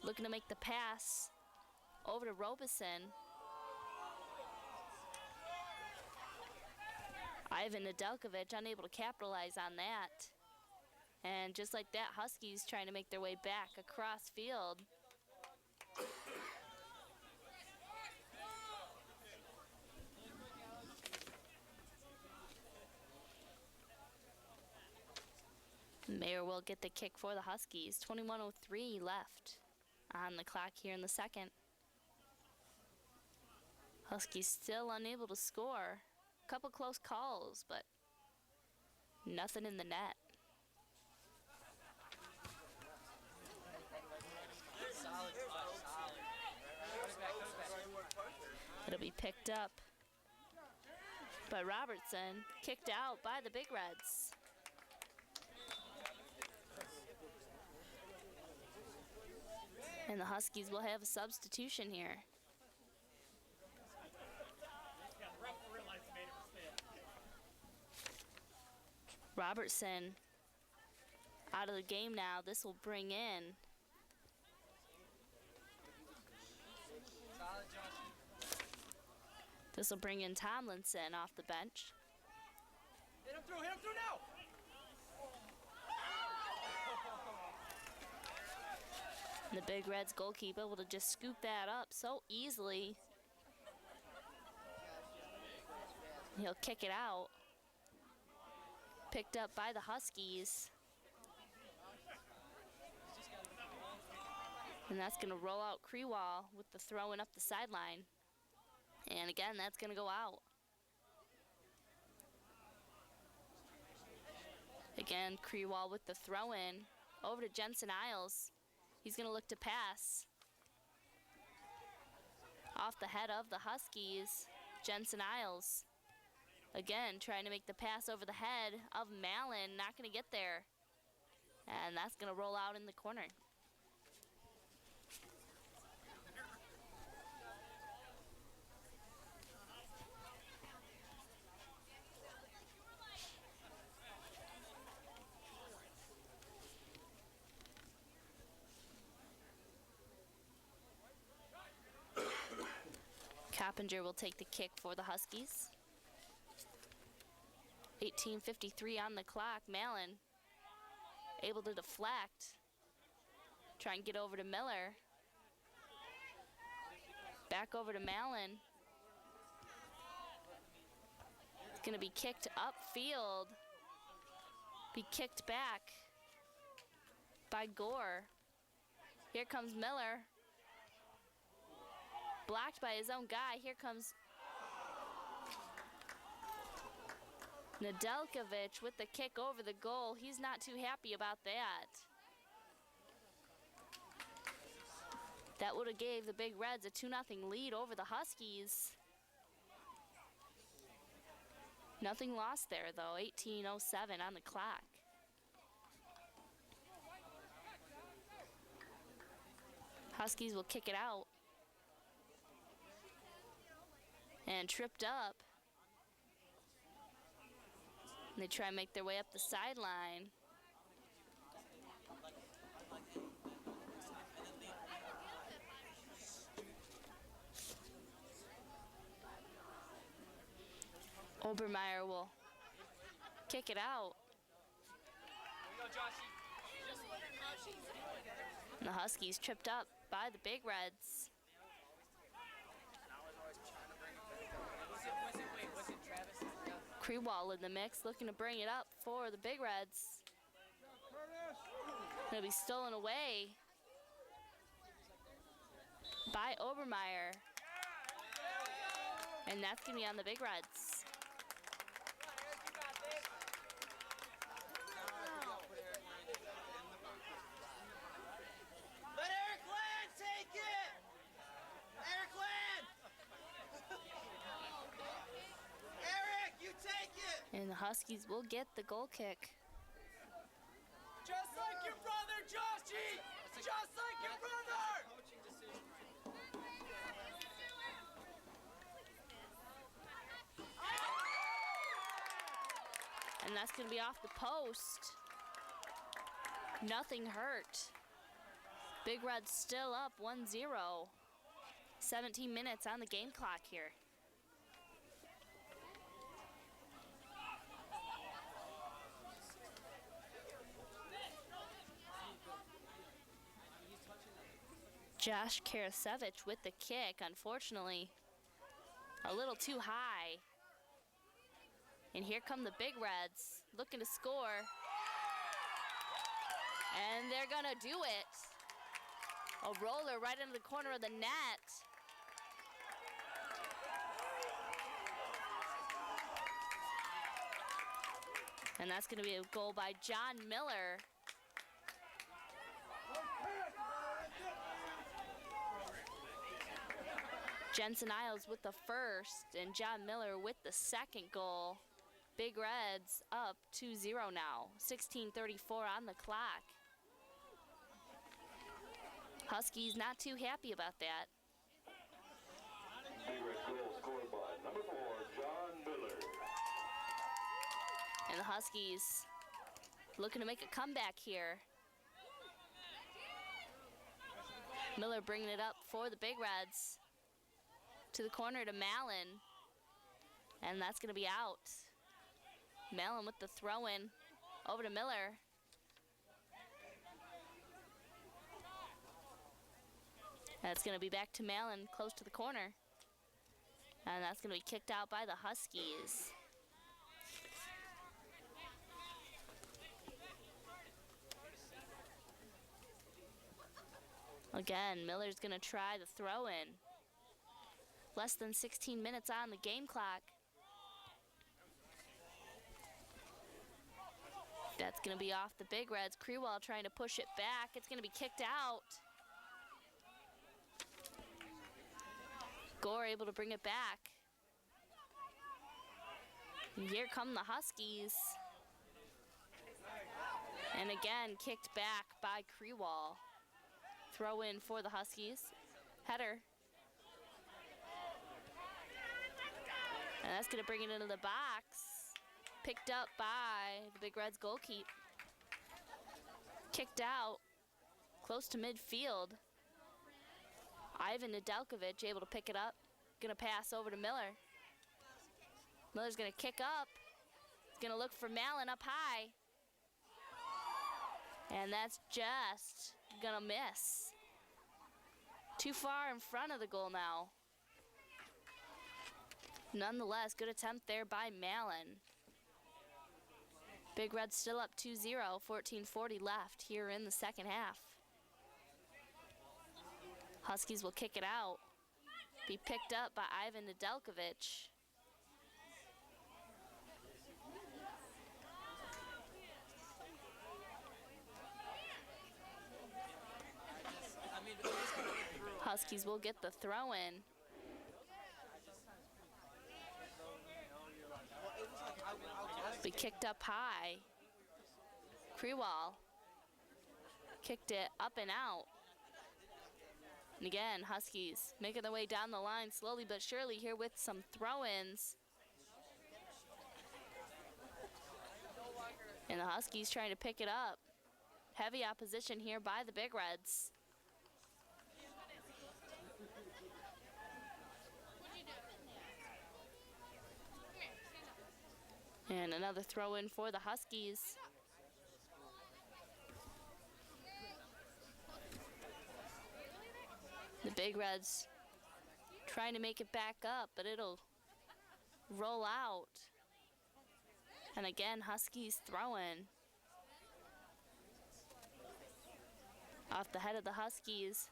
Looking to make the pass. Over to Robeson. Ivan Nedeljkovic unable to capitalize on that. And just like that, Huskies trying to make their way back across field. Mayer will get the kick for the Huskies. 21:03 left on the clock here in the second. Huskies still unable to score. Couple close calls, but nothing in the net. Solid, solid. It'll be picked up by Robertson. Kicked out by the Big Reds. And the Huskies will have a substitution here. Robertson out of the game now. This will bring in Solid, Joshy. this will bring in Tomlinson off the bench. Hit him through now. And the Big Reds goalkeeper able to just scoop that up so easily. He'll kick it out. Picked up by the Huskies. And that's going to roll out Krewall with the throwing up the sideline. And again, that's going to go out. Again, Krewall with the throw-in. Over to Jensen Isles. He's going to look to pass. Off the head of the Huskies, Jensen Isles. Again, trying to make the pass over the head of Mallon. Not going to get there. And that's going to roll out in the corner. Coppinger will take the kick for the Huskies. 18:53 on the clock. Mallon able to deflect. Try and get over to Miller. Back over to Mallon. It's going to be kicked upfield. Be kicked back by Gore. Here comes Miller. Blocked by his own guy. Here comes Nedeljkovic with the kick over the goal. He's not too happy about that. That would have gave the Big Reds a 2-0 lead over the Huskies. Nothing lost there, though. 18:07 on the clock. Huskies will kick it out. And tripped up. And they try and make their way up the sideline. Obermeyer will kick it out. And the Huskies tripped up by the Big Reds. Krewall in the mix, looking to bring it up for the Big Reds. It'll be stolen away by Obermeyer. And that's going to be on the Big Reds. And the Huskies will get the goal kick. Just like your brother, Joshy! Just like your brother! And that's going to be off the post. Nothing hurt. Big Reds still up 1-0. 17 minutes on the game clock here. Josh Karasevich with the kick, unfortunately, a little too high. And here come the Big Reds, looking to score. And they're gonna do it. A roller right into the corner of the net. And that's gonna be a goal by John Miller. Jensen Isles with the first, and John Miller with the second goal. Big Reds up 2-0 now. 16:34 on the clock. Huskies not too happy about that. Big Red goal scored by number 4, John Miller. And the Huskies looking to make a comeback here. Miller bringing it up for the Big Reds. To the corner to Mallon. And that's going to be out. Mallon with the throw-in over to Miller. That's going to be back to Mallon, close to the corner. And that's going to be kicked out by the Huskies. Again, Miller's going to try the throw-in. Less than 16 minutes on the game clock. That's going to be off the Big Reds. Krewall trying to push it back. It's going to be kicked out. Gore able to bring it back. And here come the Huskies. And again, kicked back by Krewall. Throw in for the Huskies. Header. And that's going to bring it into the box. Picked up by the Big Reds goalkeeper. Kicked out. Close to midfield. Ivan Nedeljkovic able to pick it up. Going to pass over to Miller. Miller's going to kick up. He's going to look for Mallon up high. And that's just going to miss. Too far in front of the goal now. Nonetheless, good attempt there by Mallon. Big Reds still up 2-0, 14:40 left here in the second half. Huskies will kick it out. Be picked up by Ivan Nedeljkovic. Huskies will get the throw in. Be kicked up high. Krewall kicked it up and out. And again, Huskies making their way down the line slowly but surely here with some throw-ins. And the Huskies trying to pick it up. Heavy opposition here by the Big Reds. And another throw-in for the Huskies. The Big Reds trying to make it back up, but it'll roll out. And again, Huskies throwing. Off the head of the Huskies.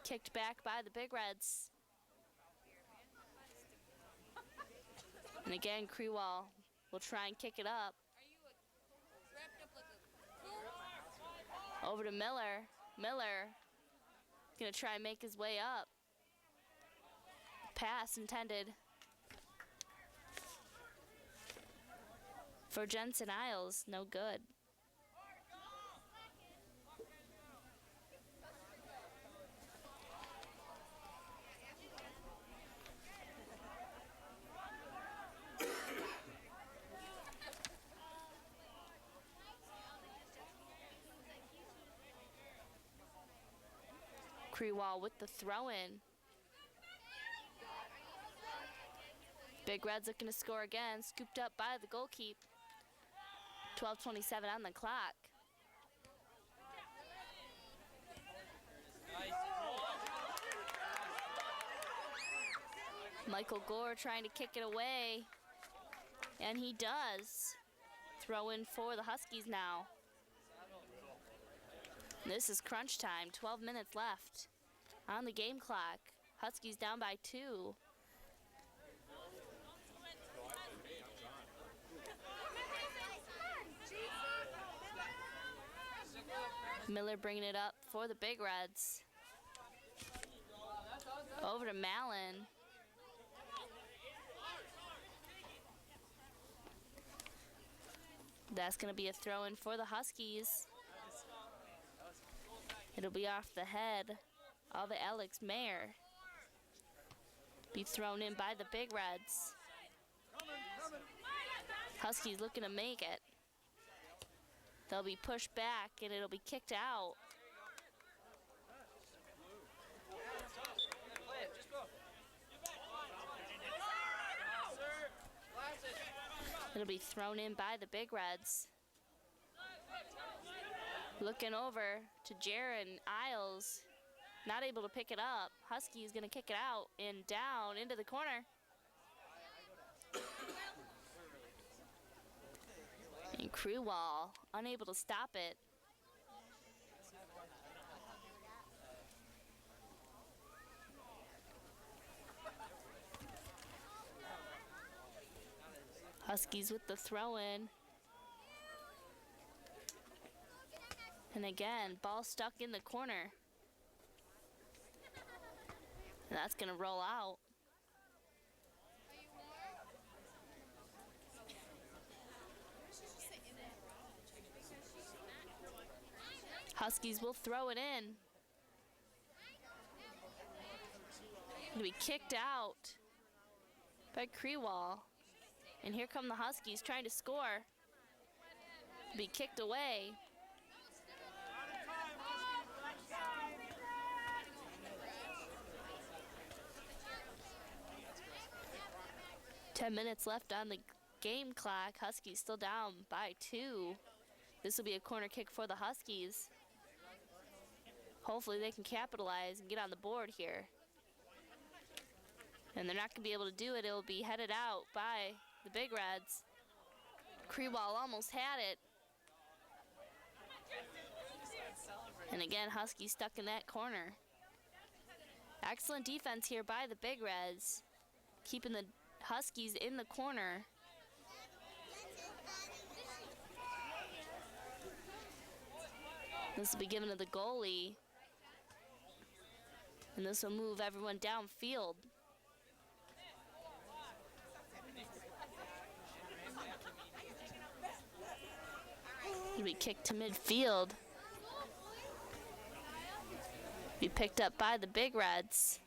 Kicked back by the Big Reds. And again, Krewall will try and kick it up. Over to Miller. Miller gonna try and make his way up. Pass intended for Jensen Isles, no good. Krewall with the throw-in. Big Reds looking to score again, scooped up by the goalkeep. 12:27 on the clock. Michael Gore trying to kick it away, and he does. Throw in for the Huskies now. This is crunch time, 12 minutes left on the game clock. Huskies down by 2. Miller bringing it up for the Big Reds. Over to Mallon. That's going to be a throw-in for the Huskies. It'll be off the head of Alex Mayer. Be thrown in by the Big Reds. Huskies looking to make it. They'll be pushed back and it'll be kicked out. It'll be thrown in by the Big Reds. Looking over to Jaron Isles, not able to pick it up. Husky's gonna kick it out and down into the corner. And Krewall unable to stop it. Huskies with the throw-in. And again, ball stuck in the corner. And that's gonna roll out. Huskies will throw it in. It'll be kicked out by Krewall. And here come the Huskies trying to score. It'll be kicked away. Ten minutes left on the game clock. Huskies still down by 2. This will be a corner kick for the Huskies. Hopefully they can capitalize and get on the board here. And they're not going to be able to do it. It will be headed out by the Big Reds. Krewall almost had it. And again, Huskies stuck in that corner. Excellent defense here by the Big Reds, keeping the Huskies in the corner. This will be given to the goalie, and this will move everyone downfield. It'll be kicked to midfield. Be picked up by the Big Reds.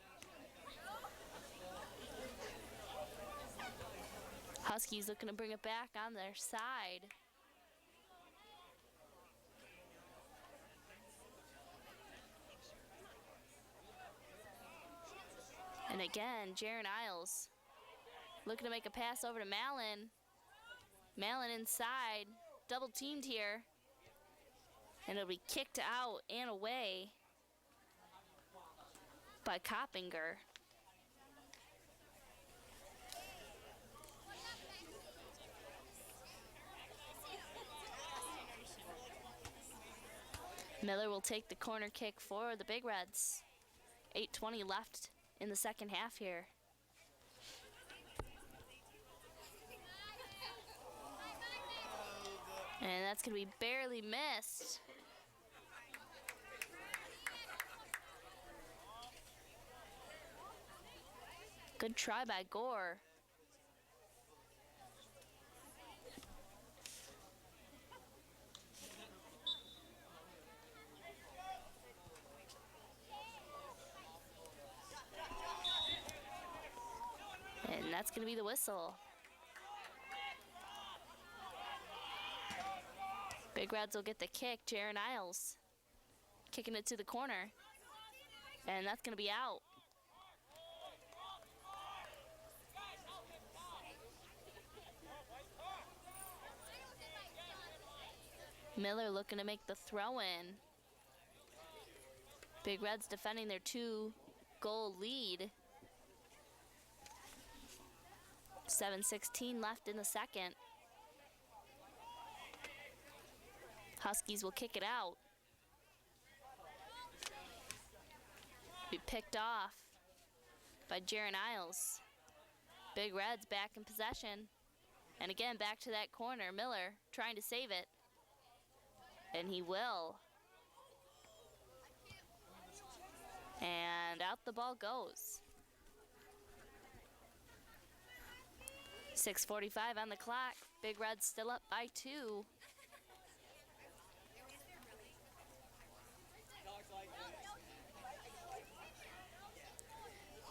Huskies looking to bring it back on their side. And again, Jaron Isles looking to make a pass over to Malin. Malin inside, double teamed here. And it'll be kicked out and away by Coppinger. Miller will take the corner kick for the Big Reds. 8:20 left in the second half here. And that's going to be barely missed. Good try by Gore. And that's going to be the whistle. Big Reds will get the kick. Jaron Isles kicking it to the corner. And that's going to be out. Miller looking to make the throw in. Big Reds defending their 2-goal lead. 7:16 left in the second. Huskies will kick it out. Be picked off by Jaron Isles. Big Reds back in possession. And again, back to that corner. Miller trying to save it. And he will. And out the ball goes. 6:45 on the clock. Big Reds still up by 2.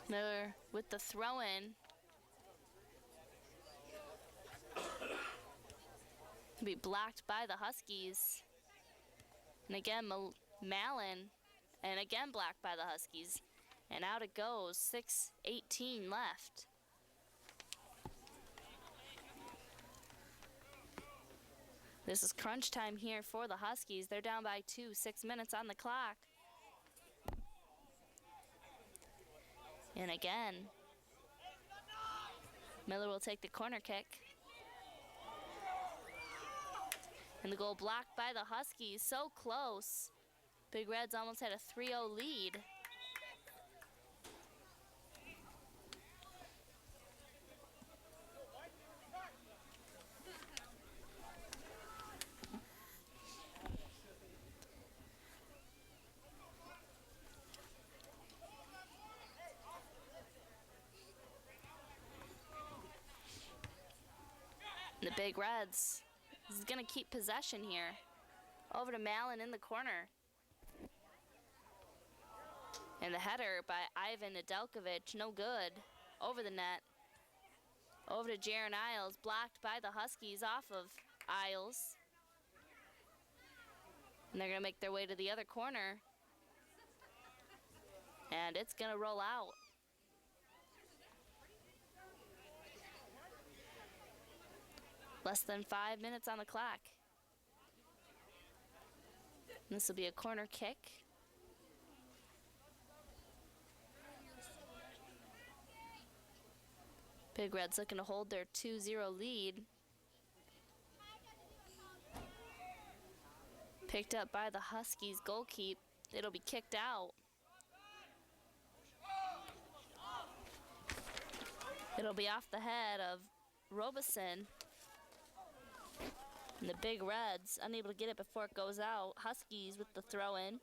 Miller with the throw-in. Be blocked by the Huskies. And again, Malin. And again blocked by the Huskies. And out it goes. 6:18 left. This is crunch time here for the Huskies. They're down by 2, 6 minutes on the clock. And again, Miller will take the corner kick. And the goal blocked by the Huskies. So close. Big Reds almost had a 3-0 lead. The Big Reds is going to keep possession here. Over to Malin in the corner. And the header by Ivan Nedeljkovic, no good. Over the net. Over to Jaron Isles, blocked by the Huskies off of Isles. And they're going to make their way to the other corner. And it's going to roll out. Less than 5 minutes on the clock. And this will be a corner kick. Big Reds looking to hold their 2-0 lead. Picked up by the Huskies goalkeeper. It'll be kicked out. It'll be off the head of Robeson. And the Big Reds unable to get it before it goes out. Huskies with the throw in.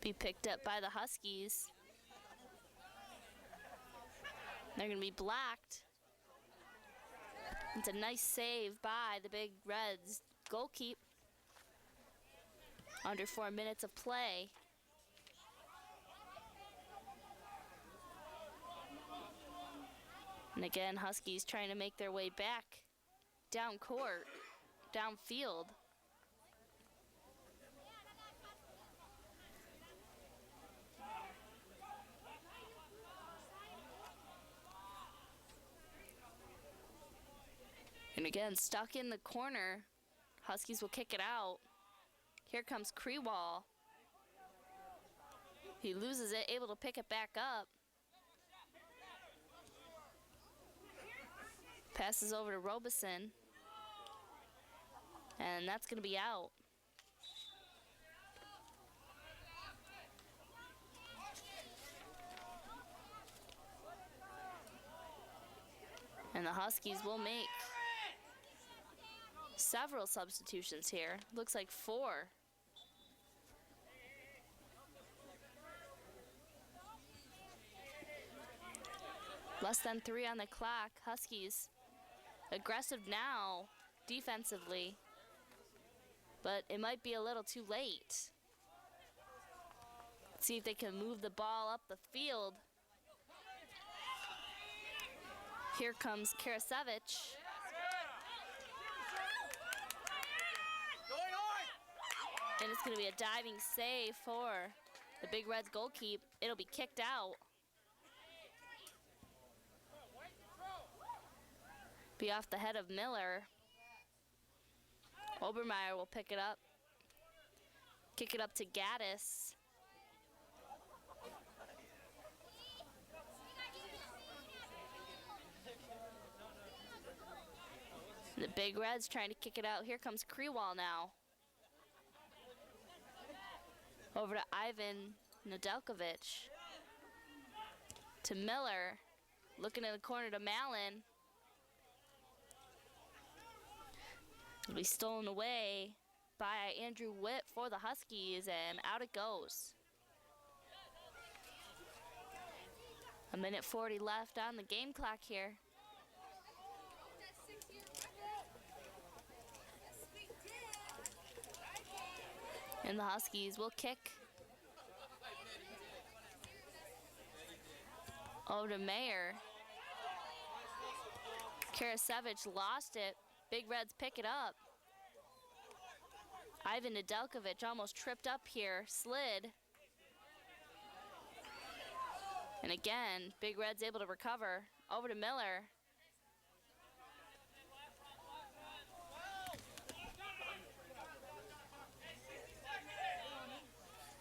Be picked up by the Huskies. They're going to be blacked. It's a nice save by the Big Reds goalkeeper. Under 4 minutes of play. And again, Huskies trying to make their way back down court, downfield. And again, stuck in the corner. Huskies will kick it out. Here comes Krewall. He loses it, able to pick it back up. Passes over to Robeson. And that's going to be out. And the Huskies will make several substitutions here. Looks like 4. Less than 3 on the clock. Huskies aggressive now defensively, but it might be a little too late. Let's see if they can move the ball up the field. Here comes Karasevich. And it's going to be a diving save for the Big Reds goalkeeper. It'll be kicked out. Be off the head of Miller. Obermeyer will pick it up. Kick it up to Gaddis. The Big Reds trying to kick it out. Here comes Krewall now. Over to Ivan Nedeljkovic. To Miller. Looking in the corner to Malin. It'll be stolen away by Andrew Witt for the Huskies, and out it goes. 1:40 left on the game clock here. And the Huskies will kick over to Mayer. Karasevich lost it. Big Reds pick it up. Ivan Nedeljkovic almost tripped up here, slid. And again, Big Red's able to recover. Over to Miller.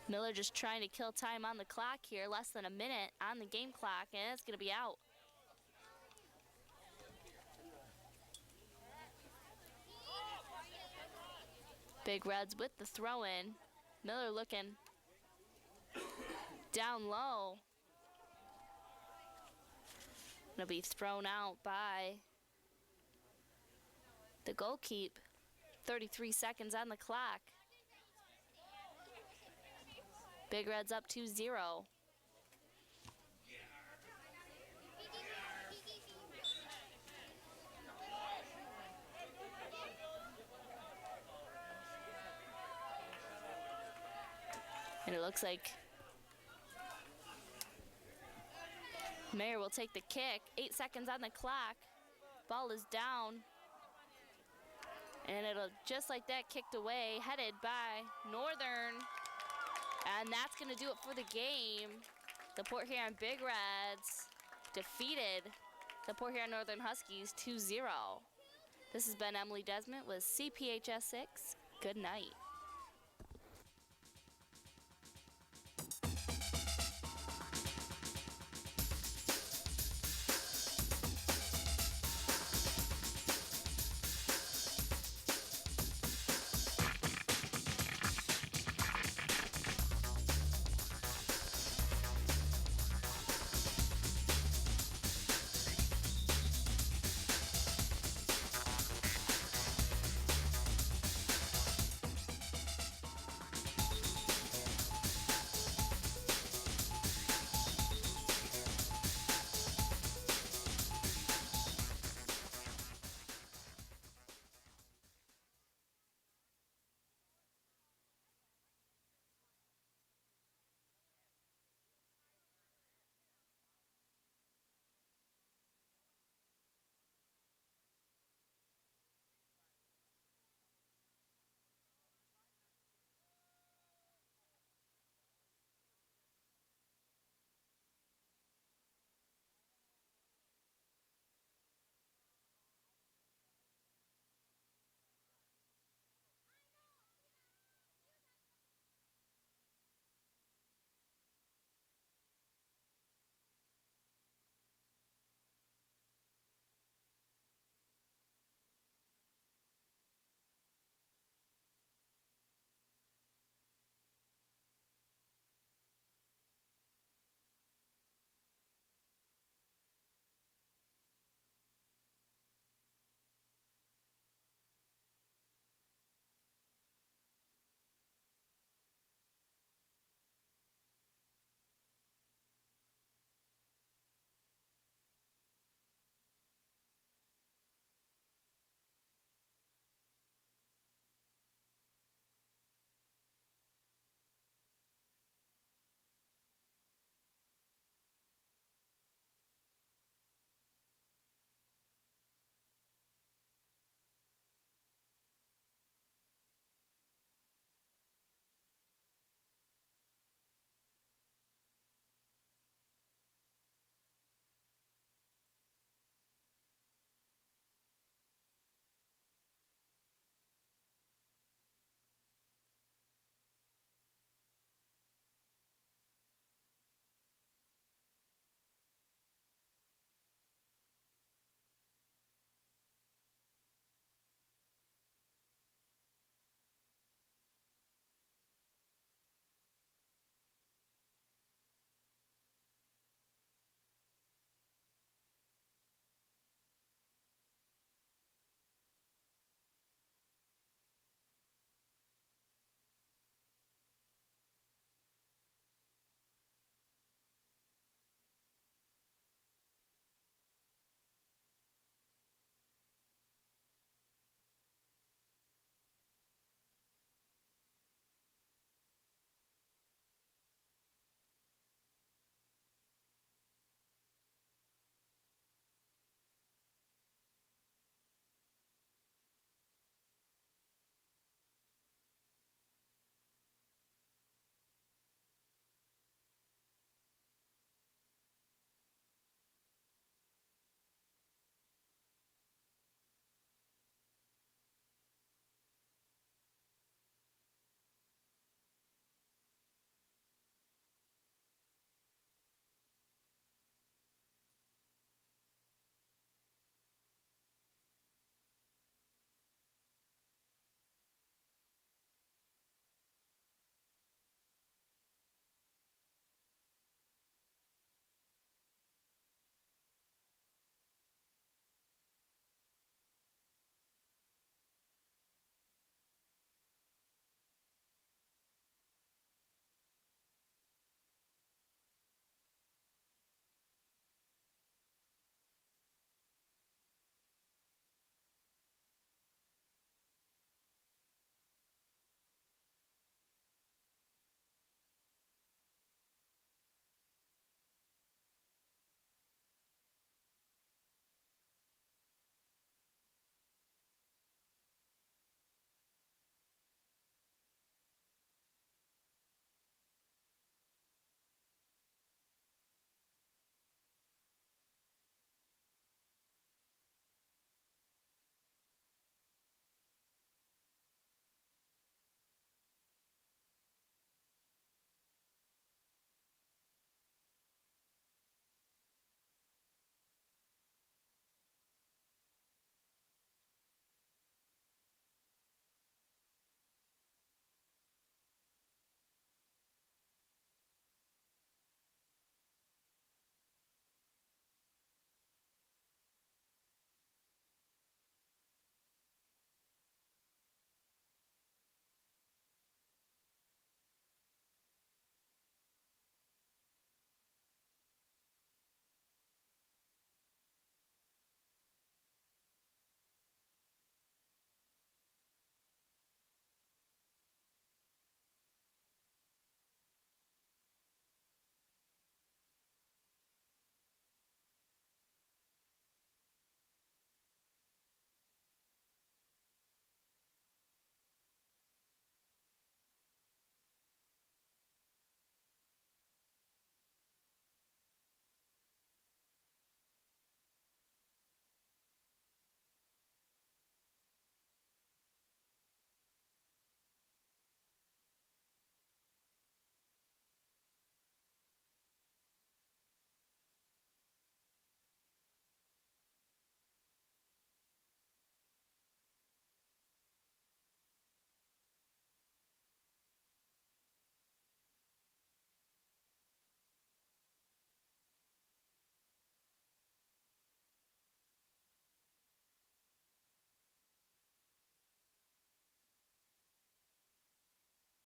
Miller just trying to kill time on the clock here. Less than a minute on the game clock, and it's going to be out. Big Reds with the throw-in. Miller looking down low. It'll be thrown out by the goalkeeper. 33 seconds on the clock. Big Reds up 2-0. And it looks like Mayer will take the kick. 8 seconds on the clock. Ball is down. And it'll just like that kicked away, headed by Northern. And that's going to do it for the game. The Port Huron Big Reds defeated the Port Huron Northern Huskies 2-0. This has been Emily Desmond with CPHS 6. Good night.